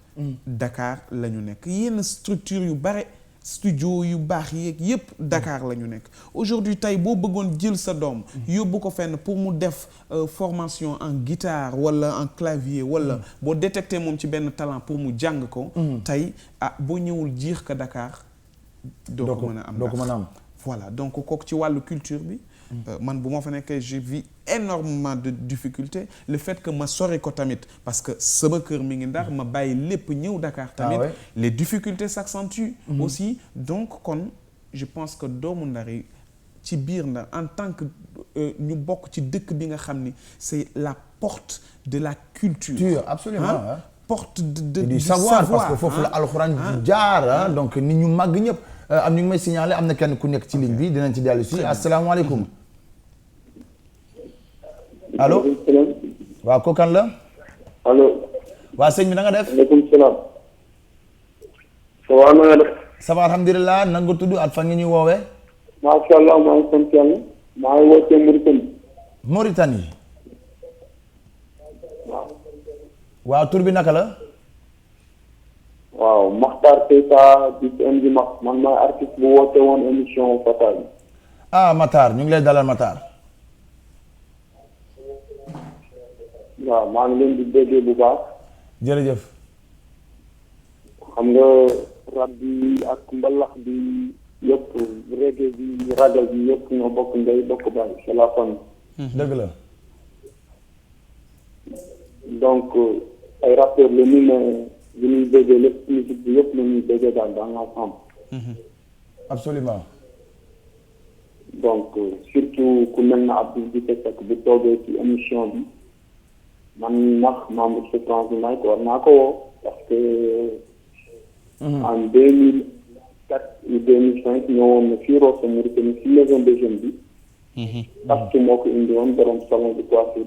Dakar la ñu nekk yenn structure yu bare studio yu baax yeeg yëpp Dakar la ñu nekk aujourd'hui tey boo bëggoon jël sa doom yóbbu ko fenn pour mu def formation en guitare wala en clavier wala boo détecté moom ci benn talent pour mu jàng ko tey boo ñëwul jiix ka Dakar doo ko mën a am voilà donc kooku ci wàllu culture bi man bu ma fa nekkee je vis énormément de difficultés le fait que ma sori ko tamit parce que sama kër mi ngi Ndar ma bàyyi lépp ñëw Dakar tamit les difficultés s'accentuent aussi donc kon je pense que doomu Ndar yi ci biir Ndar en tant que ñu bokk ci dëkk bi nga xam ni c'est la porte de la culture absolument porte du savoir parce que foofu la alxuraan jaar donc nit ñu màgg ñëpp am ñu ngi may signaler am na kenn ku nekk ci ligne bi dinañ ci dellu si asalaamaaleykum allo waaw kooku kan la allo waa sëñ bi na nga def aleykum salaam ça va na nga def ça va alhamdulilah nan nga tudd at fa nga ñuy woowee macha allah maa ngi sant yàlla maa ngi wootee Mauritanie waaw tur bi naka la waaw Makhtar Keita di indi man maay artiste bu woote woon émission Fata bi Matar ñu ngi lay dalal Matar waaw maa ngi leen di déggee bu baax jërëjëf xam nga rab bi ak mbalax bi yëpp reggae bi ragal bi yëpp ñoo bokk ndey bokk baay c'est la famille dëgg la donc ay rappeurs la ñu ne bi ñuy déggee lépp musique bi yëpp la ñuy déggee daal dans l'ensemble absolument donc surtout ku mel na Abdou Dité Seck bu toogee ci émission bi man nax membre de Transmike war naa ko woo parce que en 2004 ou 2005 ñëwoon na fii Rosso Mauritanie si maison de jeunes bi parce que moo ko indi woon borom salon de coiffure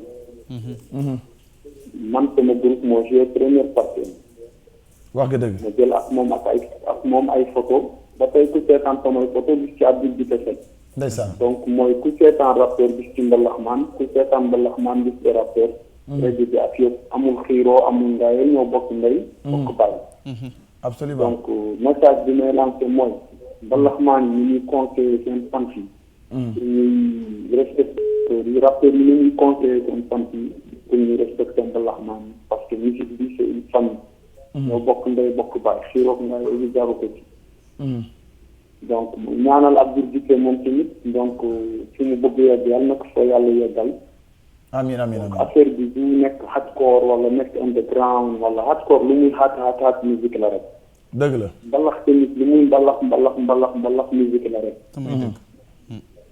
man sama groupe moo joué première partie wax nga dëgg ma jël ak moom ay photo ba tey ku seetaan samay photo gis ci Abdou Dité Seck ndeysaan donc mooy ku seetaan rappeur gis ci mbalaxmaan ku seetaan mbalaxmaan gis ci rappeur rajo bi ak yëpp amul xiiroo amul ngaye ñoo bokk ndey bokk bàyyi absolument donc message bi may lancé mooy mbalaxmaan yi ñuy conseillé seen fan yi pour ñuy respecté yi rappeur yi ñuy conseillé seen fan yi pour ñuy respecté mbalaxmaan parce que musique bi c'est une famille ñoo bokk ndey bokk bàyyi xiiroo ngaye aussi jaru ko ci donc ñaanal Abdou Dité moom tamit donc fi mu bëgg yegg yàlla na ko fa yàlla yeggal amiin amiin amiin affaire bi du nekk hardcore wala nekk underground wala hardcore lu muy xaat musique la rek dëgg la mbalax tamit lu muy mbalax musique la rek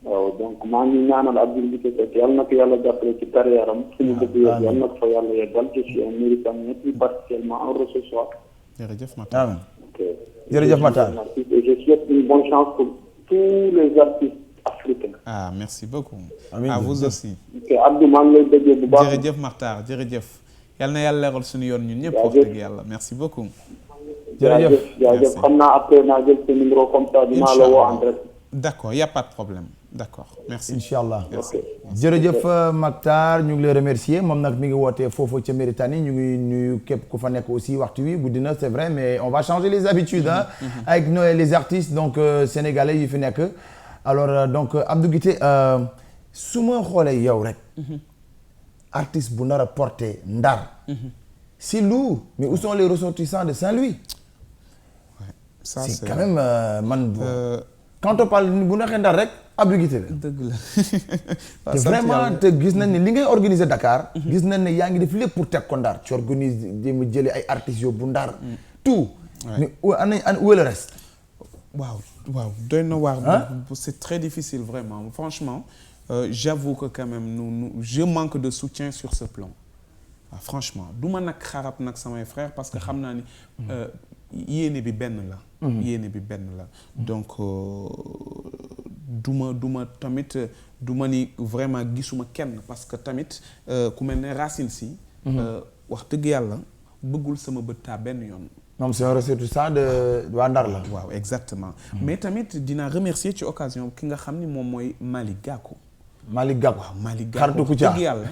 waaw donc maa ngi ñaanal Abdou Dité Seck yàlla na ko yàlla jàppale ci carrière am fi mu bëgg yegg yàlla na ko fa yàlla yeggal je suis un Mauritanien plus particulièrement en Rosso Soir jërëjëf Matar amiin jërëjëf Matar et je souhaite une bonne chance pour tous les artistes africains. Merci beaucoup. Amiin. À vous aussi. ok Abdou maa ngi lay déggee bu baax. jërëjëf Makhtar jërëjëf yal na yàlla leeral suñu yoon ñun ñëpp wax dëgg yàlla merci beaucoup. jërëjëf xam naa après naa jël sa numéro comme ça dinaa la woo en direct. d'accord y a pas de problème d'accord merci. Inch'Allah. Merci. jërëjëf Makhtar ñu ngi lay remercier moom nag mi ngi wootee foofu ca Mauritanie ñu ngi nuyu képp ku fa nekk aussi waxtu wi guddi na c'est vrai mais on va changer les habitudes avec les artistes donc sénégalais yi fi nekk alors donc Abdou Dité su ma xoolee yow rek artiste bu nar a porté Ndar c'est lourd mais où sont les ressortissants de Saint-Louis ça c'est quand même man quand on parle bu neexee Ndar rek Abdou Dité la dëgg la te vraiment te gis nañ ne li ngay organiser Dakar gis nañ ne yaa ngi def lépp pour teg ko Ndar tu organises jéem a jëlee ay artistes yóbbu Ndar tout mais où est le reste waaw doy na waar c'est très difficile vraiment franchement j'avoue que quand même je manque de soutien sur ce plan franchement du ma nag xarab nag samay frères parce que xam naa ni yéene bi benn la donc duma tamit duma ni vraiment gisuma kenn parce que tamit ku mel ne Racine Sy wax dëgg yàlla bëggul sama bët taa benn yoon moom c'est un ressortissant de waa Ndar la. waaw exactement. mais tamit dinaa remercier ci occasion ki nga xam ni moom mooy Malick Gakou. Malick Gakou waaw Malick Gakou xaritu Kouthia dëgg yàlla.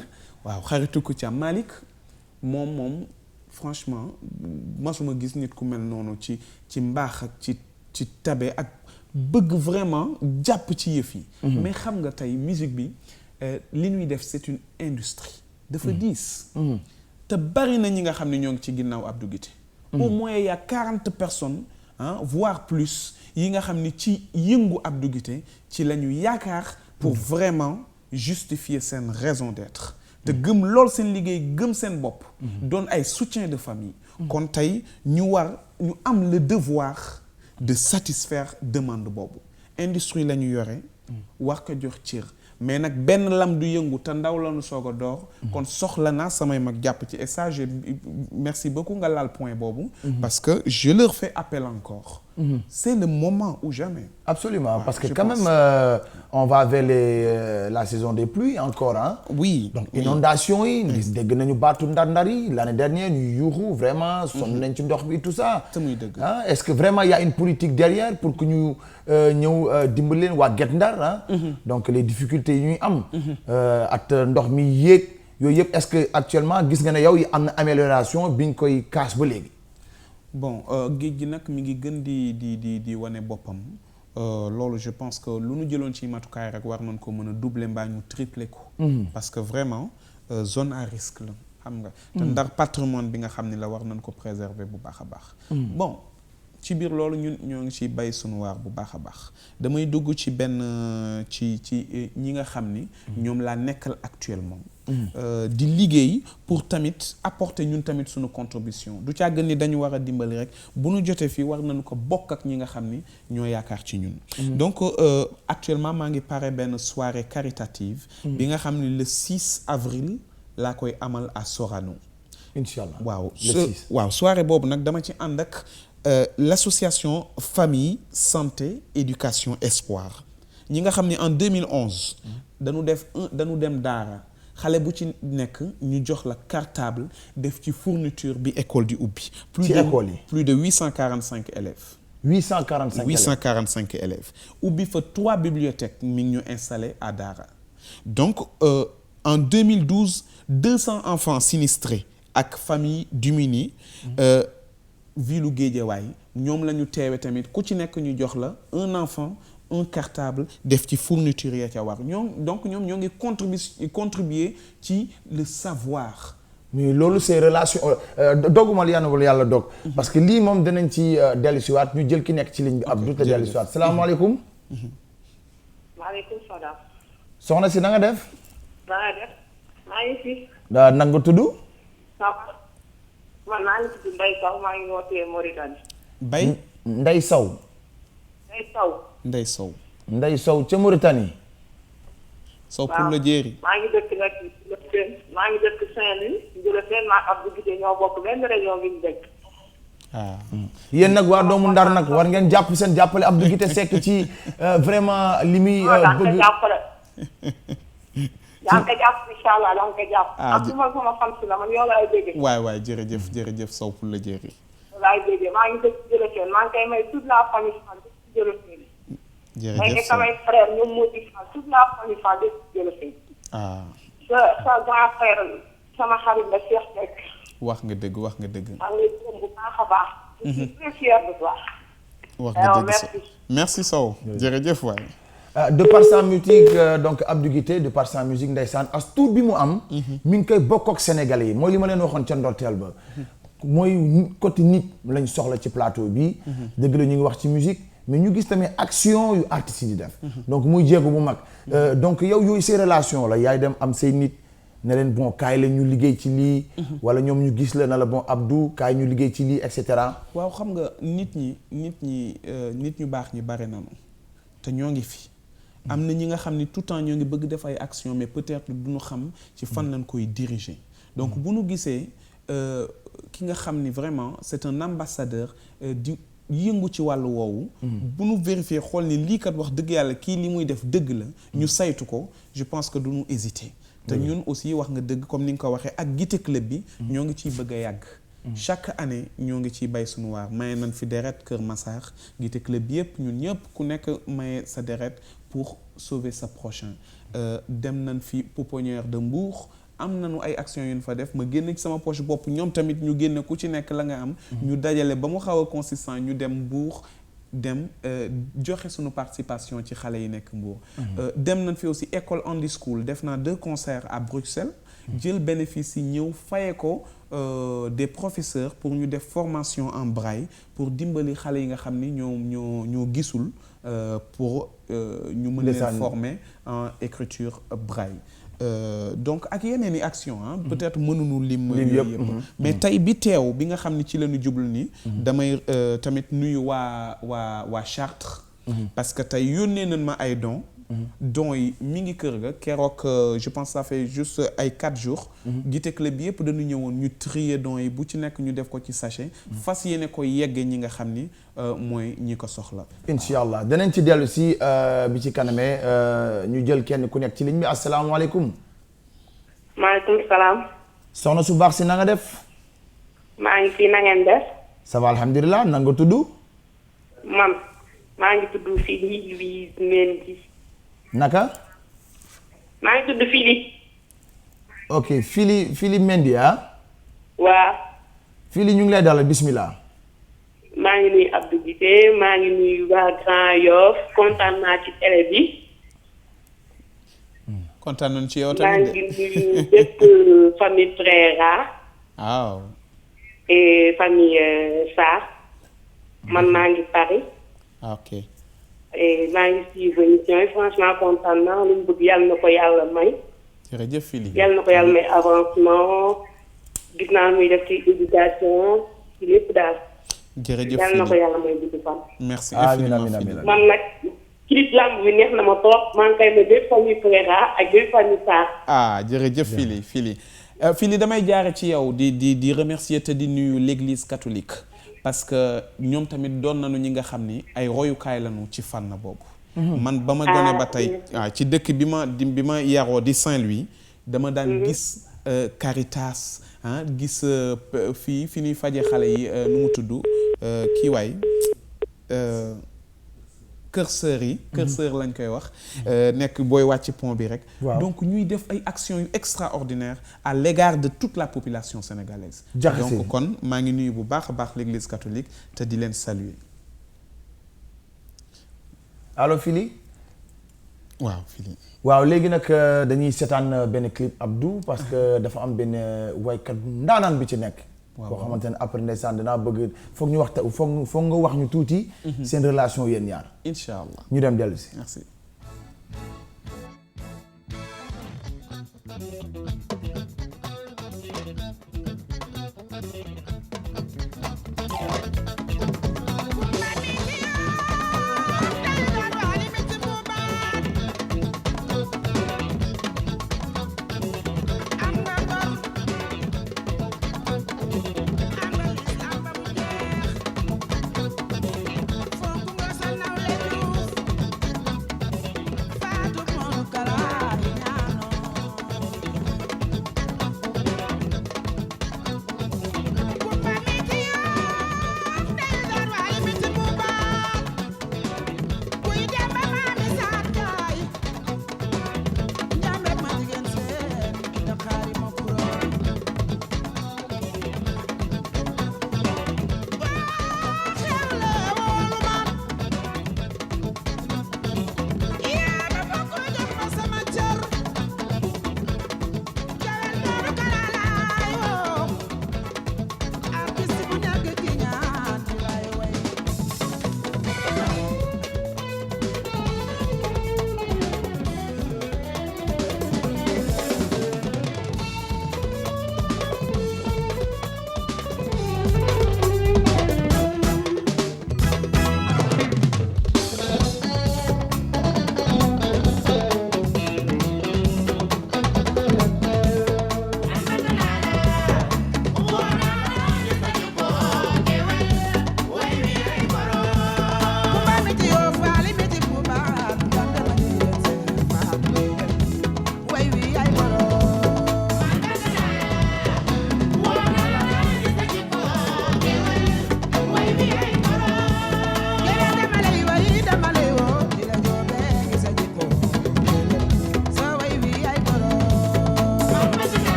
waaw xaritu Kouthia Malick moom franchement masuma gis nit ku mel noonu ci mbaax ak ci tabe ak bëgg vraiment jàpp ci yëf yi. mais xam nga tey musique bi li ñuy def c'est une industrie. dafa diis. te bari na ñi nga xam ne ñoo ngi ci ginnaaw Abdou Guité. au moins il y a 40 personnes voire plus yi nga xam ni ci yëngu Abdou Guité ci la ñu yaakaar pour vraiment justifier seen raison d'être. te gëm lool seen liggéey gëm seen bopp. doon ay soutien de famille. kon tey ñu am le devoir de satisfaire demande boobu. industrie la ñu yore. war ko jox cër. mais nag benn lam du yëngu te ndaw la nu soog a door. kon soxla naa samay mag jàpp ci et ça merci beaucoup nga laal point boobu. parce que je leur fais appel encore. C'est le moment ou jamais. Absolument, parce que quand même on va vers la saison des pluies encore hein. Oui. Donc inondation yi dégg nañu baatu ndar-ndar yi l'année dernière ñu yuuxu vraiment sonn nañ ci ndox bi tout ça. te muy dëgg. ah est-ce que vraiment il y a une politique derrière pour que ñu ñëw dimbali leen waa Guet Ndar ah. Donc les difficultés yi ñuy am. at ndox mi yéeg yooyu yëpp est-ce que actuellement gis nga ne yow yi am na amélioration bi ñu koy kaas ba léegi. bon géej gi nag mi ngi gën di wane boppam loolu je pense que lu nu jëloon ci matukaay rek war nañ ko mën a doubler mbaa ñu tripler ko. parce que vraiment zone à risque la xam nga. te Ndar patrimoine bi nga xam ni la war nañ ko préserver bu baax a baax. bon ci biir loolu ñun ñoo ngi ci bay sunu waar bu baax a baax damay dugg ci benn ci ñi nga xam ni. ñoom laa nekkal actuellement. di liggéey pour tamit apporter ñun tamit suñu contribution du caa gën ni dañu war a dimbali rek bu ñu jotee fii war nañu ko bokk ak ñi nga xam ni ñoo yaakaar ci ñun. donc actuellement maa ngi pare benn soirée caritative. bi nga xam ni le 6 avril laa koy amal à Sorano. Inch'Allah waaw le 6 waaw soirée boobu nag dama ci ànd ak l'association Famille Santé Éducation Espoir ñi nga xam ni en 2011. dañu dem Daara. xale bu ci nekk ñu jox la cartable def ci fourniture bi école di ubbi. ci école yi plus de 845 élèves. 845 élèves ubbi fa 3 bibliothèques mi ngi ñu installé à Daara. donc en 2012 200 enfants sinistrés ak famille démunie. ville Guédiawaye ñoom la ñu teewe tamit ku ci nekk ñu jox la un enfant. un cartable def ci fourniture ya ca war donc ñoom ñoo ngi contribuer ci le savoir. mais loolu c'est relation dogguma yàlla dog parce que lii moom danañ ci dellusiwaat ñu jël ki nekk ci ligne bi Abdou te dellusiwaat salaamaaleykum. maaleykum salaam. soxna si na nga def. na nga def. maa ngi fi. na nga tudd. man maa ngi tudd Ndeye Sow maa ngi wootee Mauritanie. Ndeye Sow. Ndeye Sow ca Mauritanie. Sow pour la jéeri. maa ngi dëkk nag maa ngi dëkk Saint-Louis Djolofen maa Abdou Guité ñoo bokk benn région bi ñu dëkk. yéen nag waa doomu Ndar nag war ngeen jàpp seen jàppale Abdou Guité Seck ci vraiment li muy bëgg. yaa ngi ko jàpp incha allah yaa ngi ko jàpp. ak su ma sama fan si la man yow laay déggee. waay jërëjëf Sow pour la jéeri. laay déggee maa ngi dëkk Djolofen maa ngi koy may toute la famille Djolofen. jërëjëf Sow samay frère ñoom moo di toute la famille Fall de Djolofen. sa grand frère sama xarit la Cheikh Seck. wax nga dëgg. maa ngi lay gërëm bu baax a baax. je suis très fier de toi. wax nga dëgg merci Sow jërëjëf waay. de par sa musique donc Abdou Guité de par sa musique ndeysaan as tuut bi mu am. mi ngi koy bokk ak Sénégalais yi mooy li ma leen waxoon ca ndorteel ba. mooy côté nit lañ soxla ci plateau bi. dëgg la ñu ngi wax ci musique. mais ñu gis tamit action yu artistes yi di def. donc muy jéego bu mag. donc yow yooyu say relation la yaay dem am say nit ne leen bon kaay la ñu liggéey ci lii. wala ñoom ñu gis la na la bon Abdou kaay ñu liggéey ci lii et cetera. waaw xam nga nit ñu baax ñi bare nañu te ñoo ngi fi. am na ñi nga xam ni tout le temps ñoo ngi bëgg def ay action mais peut-être du ñu xam ci fan lañ koy diriger. donc bu ñu gisee ki nga xam ni vraiment c'est un ambassadeur di. yëngu ci wàllu woowu. bu nu vérifier xool ni lii kat wax dëgg yàlla kii li muy def dëgg la. ñu saytu ko je pense que du ñu hésiter. te ñun aussi wax nga dëgg comme ni nga ko waxee ak Guité Club bi. ñoo ngi ciy bëgg a yàgg. chaque année ñoo ngi ciy bay suñu waar maye nañ fi deret Kër Massar Guité Club yëpp ñun ñëpp ku nekk maye sa deret pour sauver sa prochain dem nañ fi pouponnière de Mbour am nañu ay actions yu ñu fa def ma génne ci sama poche bopp ñoom tamit ñu génne ku ci nekk la nga am ñu dajale ba mu xaw a consistant ñu dem Mbour dem joxe suñu participation ci xale yi nekk Mbour dem nañ fi aussi école Andy School def naa 2 concerts à Bruxelles jël bénéfice yi ñëw faye ko des professeurs pour ñu def formation en braille pour dimbali xale yi nga xam ni ñoo gisul pour ñu mën leen former en écriture braille donc ak yeneen i action peut-être mënuñu lim yëpp mais tey bi teew bi nga xam ni ci la ñu jublu ni damay tamit nuyu waa Chartres parce que tey yónnee nañ ma ay dons yi mi ngi kër ga keroog je pense ça fait juste ay 4 jours Guité Club bi yëpp dañu ñëwoon ñu trier dons yi bu ci nekk ñu def ko ci sachet fas yéene ko yegge ñi nga xam ni mooy ñi ko soxla incha allah danañ ci dellu si bi ci kanamee ñu jël kenn ku nekk ci ligne bi asalaamaaleykum maaleykum salaam. soxna su baax si na nga def maa ngi fi na ngeen def. ça va alhamdulilah na nga tudd man maa ngi tudd Fili Louise Mendy. naka. maa ngi tudd Fili. ok Fili Mendy ah. waaw. Fili ñu ngi lay dalal bismillah. maa ngi nuyu Abdou Guité maa ngi nuyu waa Grand Yoff kontaan naa ci télé bi. kontaan nañu ci yow maa tamit ngi nuyu bépp famille Préra. waaw. et famille Sarr. man maa ngi Paris. ok. maa ngi suivre émission yi franchement kontaan naa lu mu bëgg yàlla na ko yàlla may. jërëjëf Fili. yàlla na ko yàlla may avancement gis naa muy def ci éducation ci lépp daal. jërëjëf yàlla na ko Fili. yàlla may gudd fan. merci amiin infiniment amiin Fili. amiin. man nag clip lamb bi neex na ma trop maa ngi koy may bépp famille Préra ak bépp famille Sarr. jërëjëf Fili Fili damay jaare ci yow di remercier te di nuyu l'église catholique parce que ñoom tamit doon nañu ñi nga xam ni ay royukaay lañu ci fànn boobu. man ba ma gone ba tey ci dëkk bi ma yaroo di Saint-Louis dama daan gis Caritas gis fi ñuy faje xale yi nu mu tudd kii waay kër sœur yi kër sœur lañ koy wax nekk booy wàcc pont bi rek donc ñuy def ay actions yu extraordinaires à l'égard de toute la population sénégalaise donc kon maa ngi nuyu bu baax a baax l'église catholique te di leen saluer allo Fili. waaw Fili. waaw léegi nag dañuy seetaan benn clip Abdou parce que dafa am benn waykat bu ndaanaan bi ci nekk. koo xamante ne après ndeysaan danaa bëgg foog ñu wax foog nga wax ñu tuuti. seen relation yéen ñaar. incha allah ñu dem dellu si. merci.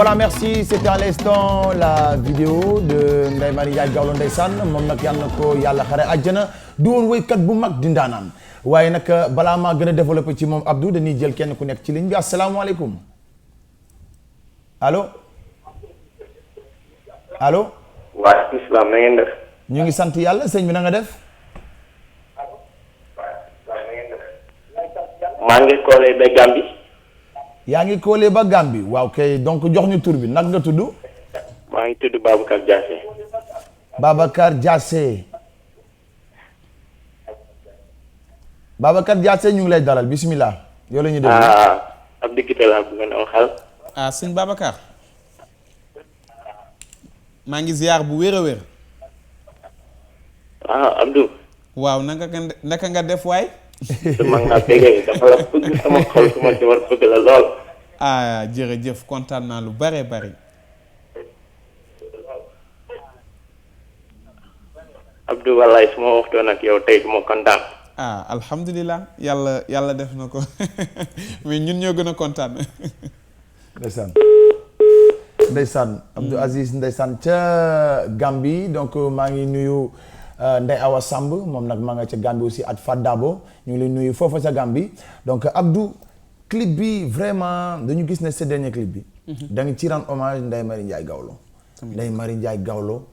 voilà merci c'était à l'instant la vidéo de Ndeye Marie Ndiaye Gawlo ndeysaan moom nag yàlla na ko yàlla xare àjjana du woon woykat bu mag di ndaanaan waaye nag balaa maa gën a développé ci moom Abdou dañuy jël kenn ku nekk ci ligne bi asalaamaaleykum allo allo. waaleykum salaam na ngeen def. ñu ngi sant yàlla sëñ bi na nga def. maa ngi koolee ba Gambie. yaa ngi koolee ba Gambie waaw kay donc jox ñu tur bi nag nga tudd. maa ngi tudd Babacar Diassé. Babacar Diassé. Babacar Diassé ñu ngi lay dalal bismillah. yow la ñuy déglu ab diggante laa bëgg a waxal. sëñ Babacar. maa ngi ziar bu wér a wér. Abdou. waaw naka nga def waay. dama nga bëggee dafa la bëgg sama xol su ma ci war bëgg la lool. jërëjëf kontaan naa lu bare bari. Abdou wallaay su ma waxtoon ak yow tey du ma kontaan. alhamdulilah yàlla def na ko mais ñun ñoo gën a kontaan. ndeysaan Abdou Aziz ndeysaan ca Gambie donc maa ngi nuyu Ndeye Awa Samb moom nag maa nga ca Gambie aussi ak Fadabo ñu ngi lay nuyu foofa ca Gambie donc Abdou clip bi vraiment dañu gis ne ce dernier clip bi da nga ci rendre hommage Ndeye Marie Ndiaye Gawlo Ndeye Marie Ndiaye Gawlo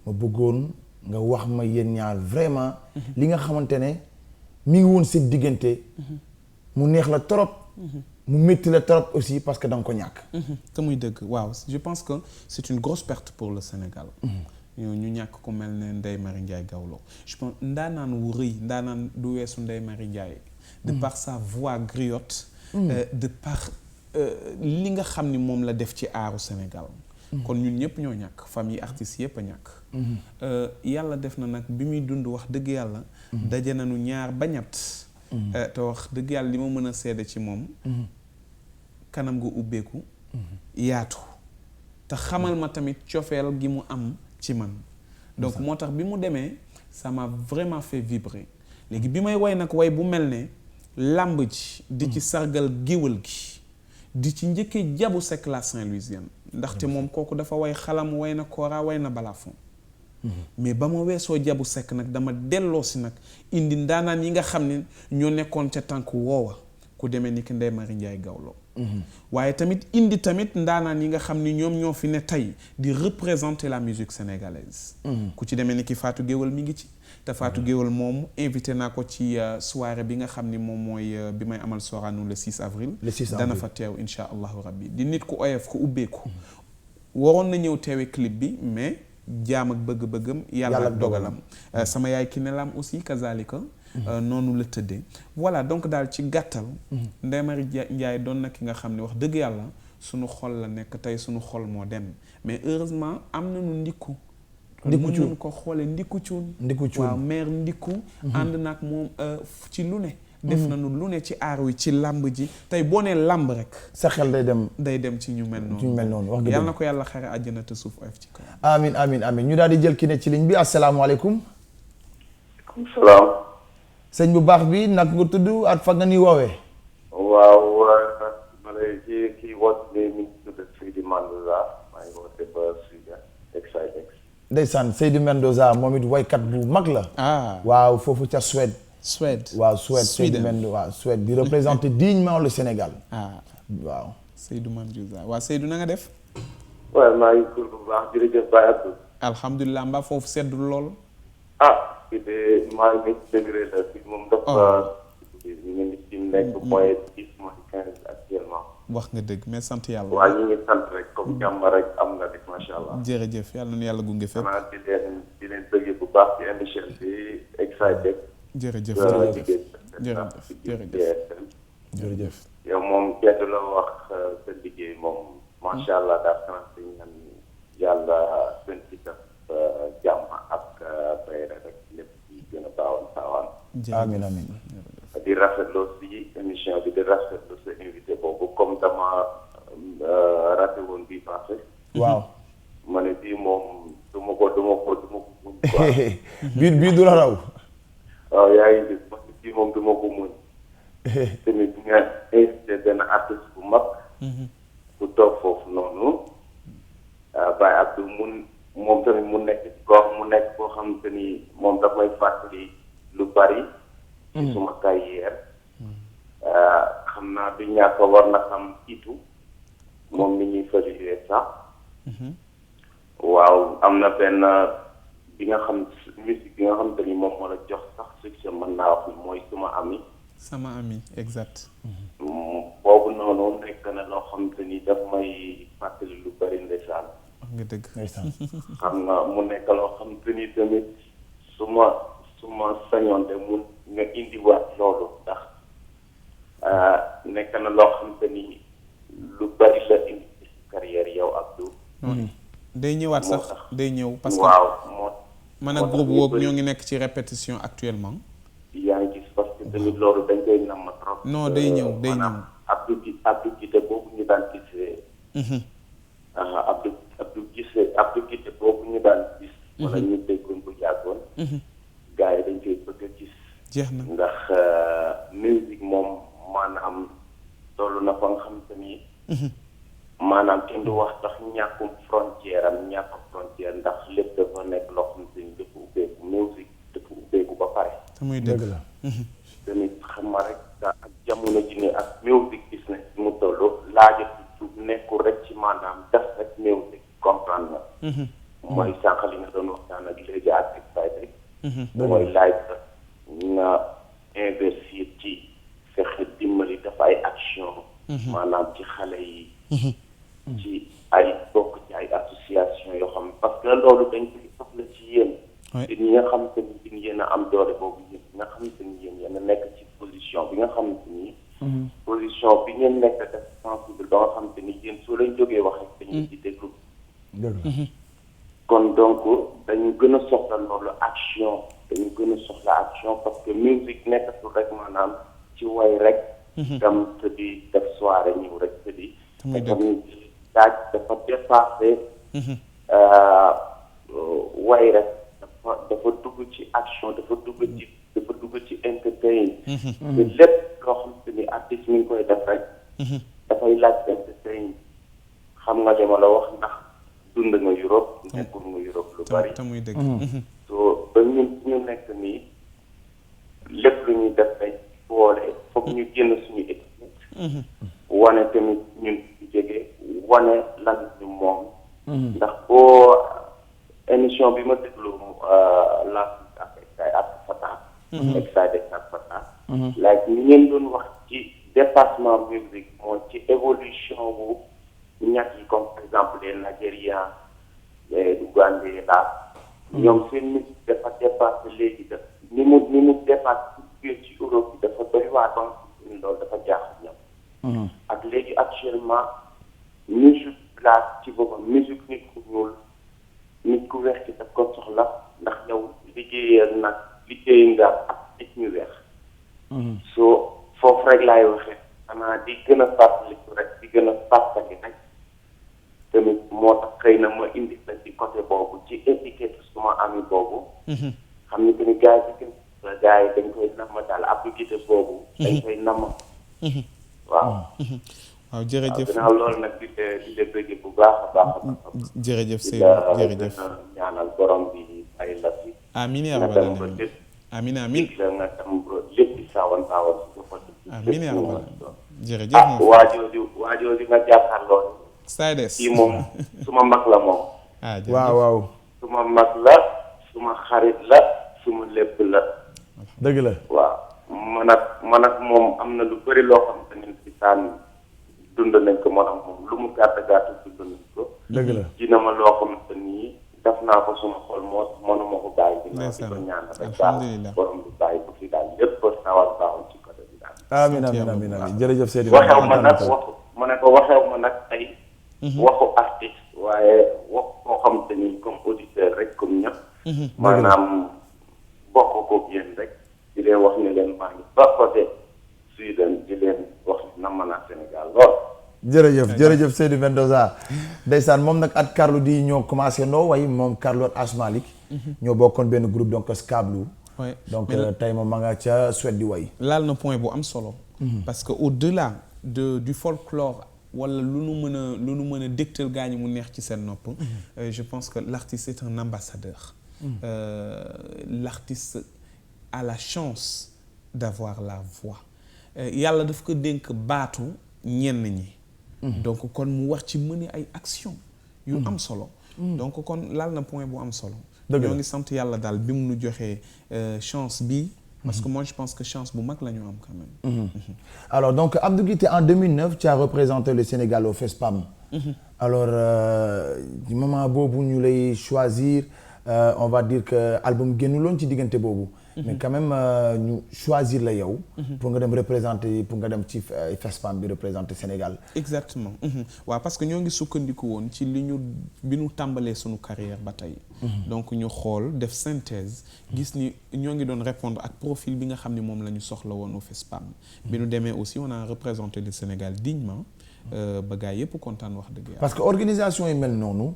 ma bëggoon nga wax ma yéen ñaar vraiment li nga xamante ne mi ngi woon seen diggante mu neex la trop mu métti la trop aussi parce que da nga ko ñàkk. te muy dëgg waaw je pense que c'est une grosse perte pour le Sénégal. ñu ñàkk ku mel ne Ndeye Marie Ndiaye Gawlo je pense ndaanaan wu rëy ndaanaan du weesu Ndeye Marie Ndiaye. de par sa voix griotte. de par li nga xam ni moom la def ci aaru Sénégal. kon ñun ñëpp ñoo ñàkk famille artistes yëpp a ñàkk. yàlla def na nag bi muy dund wax dëgg yàlla. daje nañu ñaar ba ñett. te wax dëgg yàlla li ma mën a seede ci moom. kanam gu ubbeeku yaatu te xamal ma tamit cofeel gi mu am ci man donc moo tax bi mu demee ça m'a vraiment fait vibrer léegi bi may woy nag woy bu mel ne làmb ji di ci sargal géwël gi di ci njëkkee Jabu Seck la Saint-Louisienne ndaxte moom kooku dafa woy xalam woy na kora woy na balafon mais ba ma weesoo Jabu Seck nag dama delloo si nag indi ndaanaan yi nga xam ne ñoo nekkoon ca tànk woowa ku demee ni ki Ndeye Marie Ndiaye Gawlo waaye tamit indi tamit ndaanaan yi nga xam ni ñoom ñoo fi ne tey di représenter la musique sénégalaise ku ci demee ni ki Fatou Guewel mi ngi ci te Fatou Guewel moom invité naa ko ci soirée bi nga xam ni moom mooy bi may amal Sorano le 6 avril dana fa teew insha allahu rabbi di nit ku oyof ku ubbeeku waroon na ñëw teewe clip bi mais jaam ak bëgg-bëggam yàlla ak dogalam sama yaay ki ne laam aussi kazalika noonu la tëddee voilà donc daal ci gàttal Ndeye Marie Ndiaye doon na ki nga xam ne wax dëgg yàlla sunu xol la nekk tey sunu xol moo dem mais heureusement am nañu ndikku mën ko xoolee ndikku cuun waaw mère ndikku ànd nag moom ci lu ne def nañu lu ne ci aar wi ci làmb ji tey boo nee làmb rek sa xel day dem ci ñu mel noonu wax dëgg yàlla na ko yàlla xare àjjana te suuf oyof ci kaw amin amin amin ñu daal di jël ki ne ci ligne bi asalaamaaleykum salaam sëñ bu baax bi nag nga tudd at fa nga ni woowee waaw ma lay kii woote mi ngi tudd Seydi Mendoza maa ngi woote ba Suède Excidex ndeysaan Seydi Mendoza moom it waykat bu mag la waaw foofu ca Suède waaw Suède waaw Suède di représenter dignement le Sénégal waaw Seydou Mendoza waaw Seydou na nga def waaw maa ngi tur bu baax jërëjëf Baye Abdou alhamdulilah mbaa foofu seddul lool fii de maa ngi degré la fii moom dafa ñu ngi ci nekk mooy 10 mooy 15 actuellement wax nga dëgg mais sant yàlla waaw ñu ngi sant rek comme jàmm rek am na rek macha allah jërëjëf yàlla na yàlla gunge fépp xanaa di leen bëggee bu baax ci émission bi Excidex jërëjëf yow moom kenn la wax sa liggéey moom macha allah daal xanaa si ñaan yàlla seen ci def jàmm ak bayra rek lépp ci gën a baawal saawaan amiin amiin di rafetlu si émission bi di rafetlu sa invité boobu comme dama raté woon bii passé waaw ma ne bii moom du ma ko muñ quoi bii du la raw waaw yaa ngi gis parce que bii moom du ma ko muñ tamit nga invité benn artiste bu mag bu toog foofu noonu Abdou moom tamit mu nekk koo xam te ni moom daf may fàttali lu bari ci suma carrière xam naa du ñàkk war na xam itu moom mi ñuy fële sax waaw am na benn bi nga xam musique bi nga xam te ni moom moo la jox sax succès mën naa wax ni mooy sama ami exact boobu noonu nekk na loo xam te ni daf may fàttali lu bari ndeysaan nga dëgg xam nga mu nekk loo xam te ni tamit su ma sañoon de mun nga indiwaat loolu ndax nekk na loo xam te ni lu bari la indi ci carrière yow Abdou day ñëwaat sax day ñëw parce que waaw man ak groupe boobu ñoo ngi nekk ci répétition actuellement yaa ngi gis parce que tamit loolu dañ koy namm trop non day ñëw Abdou Guité boobu ñu daan gisee Abdou Guité boobu ñu daan gis wala ñu déggoon bu yàggoon gars yi dañ koy bëgg a gis jeex na ndax musique moom maanaam toll na fa nga xam te ni maanaam kenn du wax sax ñàkkum frontière ndax lépp dafa nekk loo xam te ni dafa ubbeeku musique dafa ubbeeku ba pare te muy dëgg la tamit xam nga rek ak jamono ji ne ak musique business bi mu toll laajatu nekkul rek ci maanaam def rek musique comprendre na mooy sànq li nga doon waxtaan ak léegi ak excited mooy laaj nga investir ci fexe dimbali dafa ay action maanaam ci xale yi ci ay bokk ci ay association yoo xam parce que loolu dañ koy soxla ci yéen ñi nga xam te ni yéen a am doole boobu ñi nga xam te ni yéen a nekk ci position bi nga xam te ni position bi ngeen nekk def sensible ba nga xam te ni yéen soo leen jógee wax rek dañuy di déglu kon donc dañu gën a soxla loolu action dañu gën a soxla action parce que musique nekkatul rek maanaam ci way rek dem te di def soirée ñëw rek te di dafa dépassé way rek dafa dugg ci action dafa dugg ci entertain te lépp loo xam te ni artiste mi ngi koy def rek dafay laaj entertain xam nga li ma la wax ndax dund nga Europe nekkul nga Europe lu bari te muy dëgg so ba ñu nekk nii lépp lu ñuy def rek boole foog ñu génn suñu équipe wane tamit ñun ñu jege wane lan ñu moom ndax boo émission bi ma déglu la ak Fata excited ak Fata like ni ngeen doon wax ci dépassement musique mooy ci évolution bu ñàkk yi comme par exemple les Nigérians les Ougandais la ñoom seen musique dafa dépassé léegi def ni mu dépassé ci Europe bi dafa doy waa donc loolu dafa jaaxal ñoom ak léegi actuellement musique place ci boppam musique nit ku ñuul nit ku weex ci daf ko soxla ndax yow liggéey nga ak nit ñu weex soo foofu rek laay waxee xanaa di gën a fàttaliku rek di gën a fàttali rek tamit moo tax xëy na ma indi la ci côté boobu ci étiquette suma ami boobu xam ni que ni gars yi dañ koy namm daal appliqué boobu dañ koy namm waaw jërëjëf ginnaaw loolu nag di la bëgg bu baax a baax jërëjëf Seydou jërëjëf ñaanal borom bi ay la fi amiin yaa rabbal aalamiin amiin amiin la nga tam lépp di saawan si ko amiin yaa rabbal aalamiin jërëjëf waajooju nga jàkkaarloo Saydes kii moom suma mag la moom waaw suma mag la suma xarit la suma lépp la dëgg la waaw man ak moom am na lu bëri loo xam te ne si saan dund nañ ko man ak moom lu mu gàtt dund nañ ko dëgg la dina ma loo xam te nii def naa ko suma xol moo mënuma ko bàyyi dina di ko ñaan rek daal borom bi bàyyi ko fi daal lépp sawal baaxul ci côté bi daal amiin jërëjëf Seydou waxew ma nag ma ne ko waxew ma nag ay waxu artiste waaye wax koo xam te ni comme auditeur rek comme ñëpp maanaam bokk ko yéen rek di leen wax ne leen maa ngi ba côté Suède di leen wax namm naa Sénégal lool jërëjëf Seydou Mendoza ndeysaan moom nag at Carlou D ñoo commencé ndoo way moom Carlou at Asmalik ñoo bokkoon benn groupe donc Skablu donc tey moom ma nga ca Suède di way laal na point bu am solo parce que au-delà du folklore wala lu nu mën a dégtal gaa ñi mu neex ci seen nopp. Je pense que l'artiste est un ambassadeur. L'artiste a la chance d'avoir la voix. Yàlla daf ko dénk baatu ñenn ñi. Donc kon mu war ci mener ay action yu am solo. Donc kon laal na point bu am solo. ñoo ngi sant yàlla daal bi mu nu joxee chance bi. Parce que moi je pense que chance bu mag la ñu am quand même. Alors donc Abdou Guité en 2009 tu as représenté le Sénégal au FESPAM. Alors du moment boobu ñu lay choisir on va dire que album génnuloon ci diggante boobu. mais quand même ñu choisir la yow. pour nga dem représenter pour nga dem ci FESPAM bi représenter Sénégal. Exactement waaw parce que ñoo ngi sukkandiku woon ci li ñu bi ñu tàmbalee sunu carrière ba tey. donc ñu xool def synthèse gis ni ñoo ngi doon répondre ak profil bi nga xam ne moom la ñu soxla woon au FESPAM. bi ñu demee aussi on a représenté le Sénégal dignement ba gars yëpp kontaan wax dëgg yàlla. parce que organisation yi mel noonu.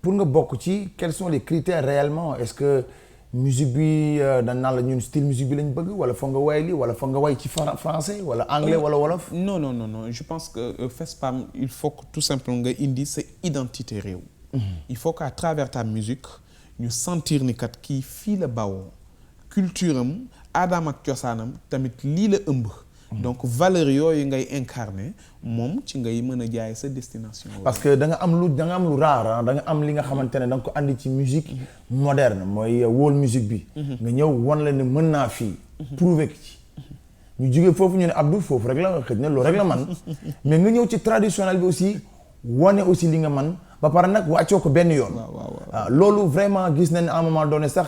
pour nga bokk ci quels sont les critères réellement est-ce que. musique bi dañ naan la ñun style musique bi lañ bëgg wala foog nga way li wala foog nga way ci français wala anglais wala wolof. non je pense que FESPAM il faut que tout simplement nga indi sa identité réew. il faut qu'à travers ta musique ñu sentir ni kat kii fii la bawoo culture am aadaam ak cosaanam tamit lii la ëmb. donc valeur yooyu ngay incarner moom ci ngay mën a jaay sa destination. parce que da nga am lu rare da nga am li nga xamante ne da nga ko andi ci musique moderne mooy world musique bi. nga ñëw wan la ne mën naa fii. prouver ko ci. ñu jógee foofu ñu ne Abdou foofu rek la xëj na loolu rek la man mais nga ñëw ci traditionnel bi aussi wane aussi li nga man ba pare nag wàccoo ko benn yoon. waaw loolu vraiment gis nañ à un moment donné sax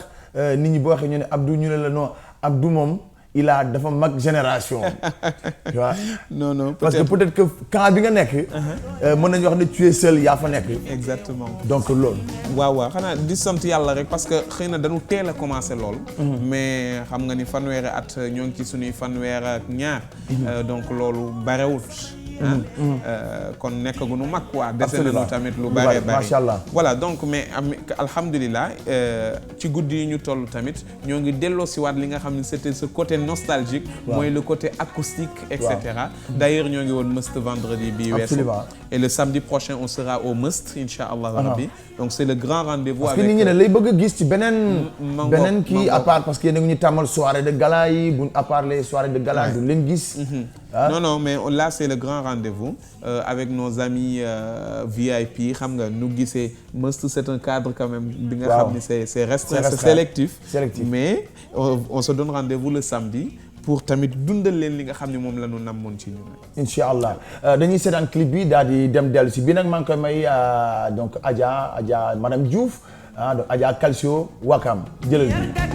nit ñi boo waxee ñu ne Abdou ñu ne la non Abdou moom. dafa mag génération. tu vois. non parce que peut-être que camp bi nga nekk. mën nañu wax ne tu es seul yaa fa nekk. exactement donc loolu. waaw xanaa di sant yàlla rek parce que xëy na dañu teel a commencé lool. mais xam nga ni fanweeri at ñoo ngi ci suñuy fanweer ak ñaar. donc loolu barewut. kon nekkaguñu mag quoi. dese nañu tamit lu bare bare macha allah. voilà donc mais alhamdulilah ci guddi yi ñu toll tamit ñoo ngi delloosiwaat li nga xam ne c'était ce côté nostalgique. mooy le côté acoustique et cetera. d'ailleurs ñoo ngi woon Must vendredi bi weesu. et le samedi prochain on sera au Must incha allah rabbi. donc c'est le grand rendez-vous. parce que nit ñi ne lay bëgg a gis ci beneen kii à part parce que yéen a ngi ñu tàmmal soirée de gala yi bu à part les soirées de gala du leen gis. non mais là c'est le grand rendez-vous avec nos amis VIP xam nga nu gisee Must c'est un cadre quand même bi nga xam ni c'est restreint c'est sélectif mais on se donne rendez-vous le samedi pour tamit dundal leen li nga xam ne moom la ñu namoon ci ñun. incha allah dañuy seetaan clip bi daal di dem dellu si bi nag maa ngi koy may donc Adja madame Diouf donc Adja Calcio Wakam jëlal bi.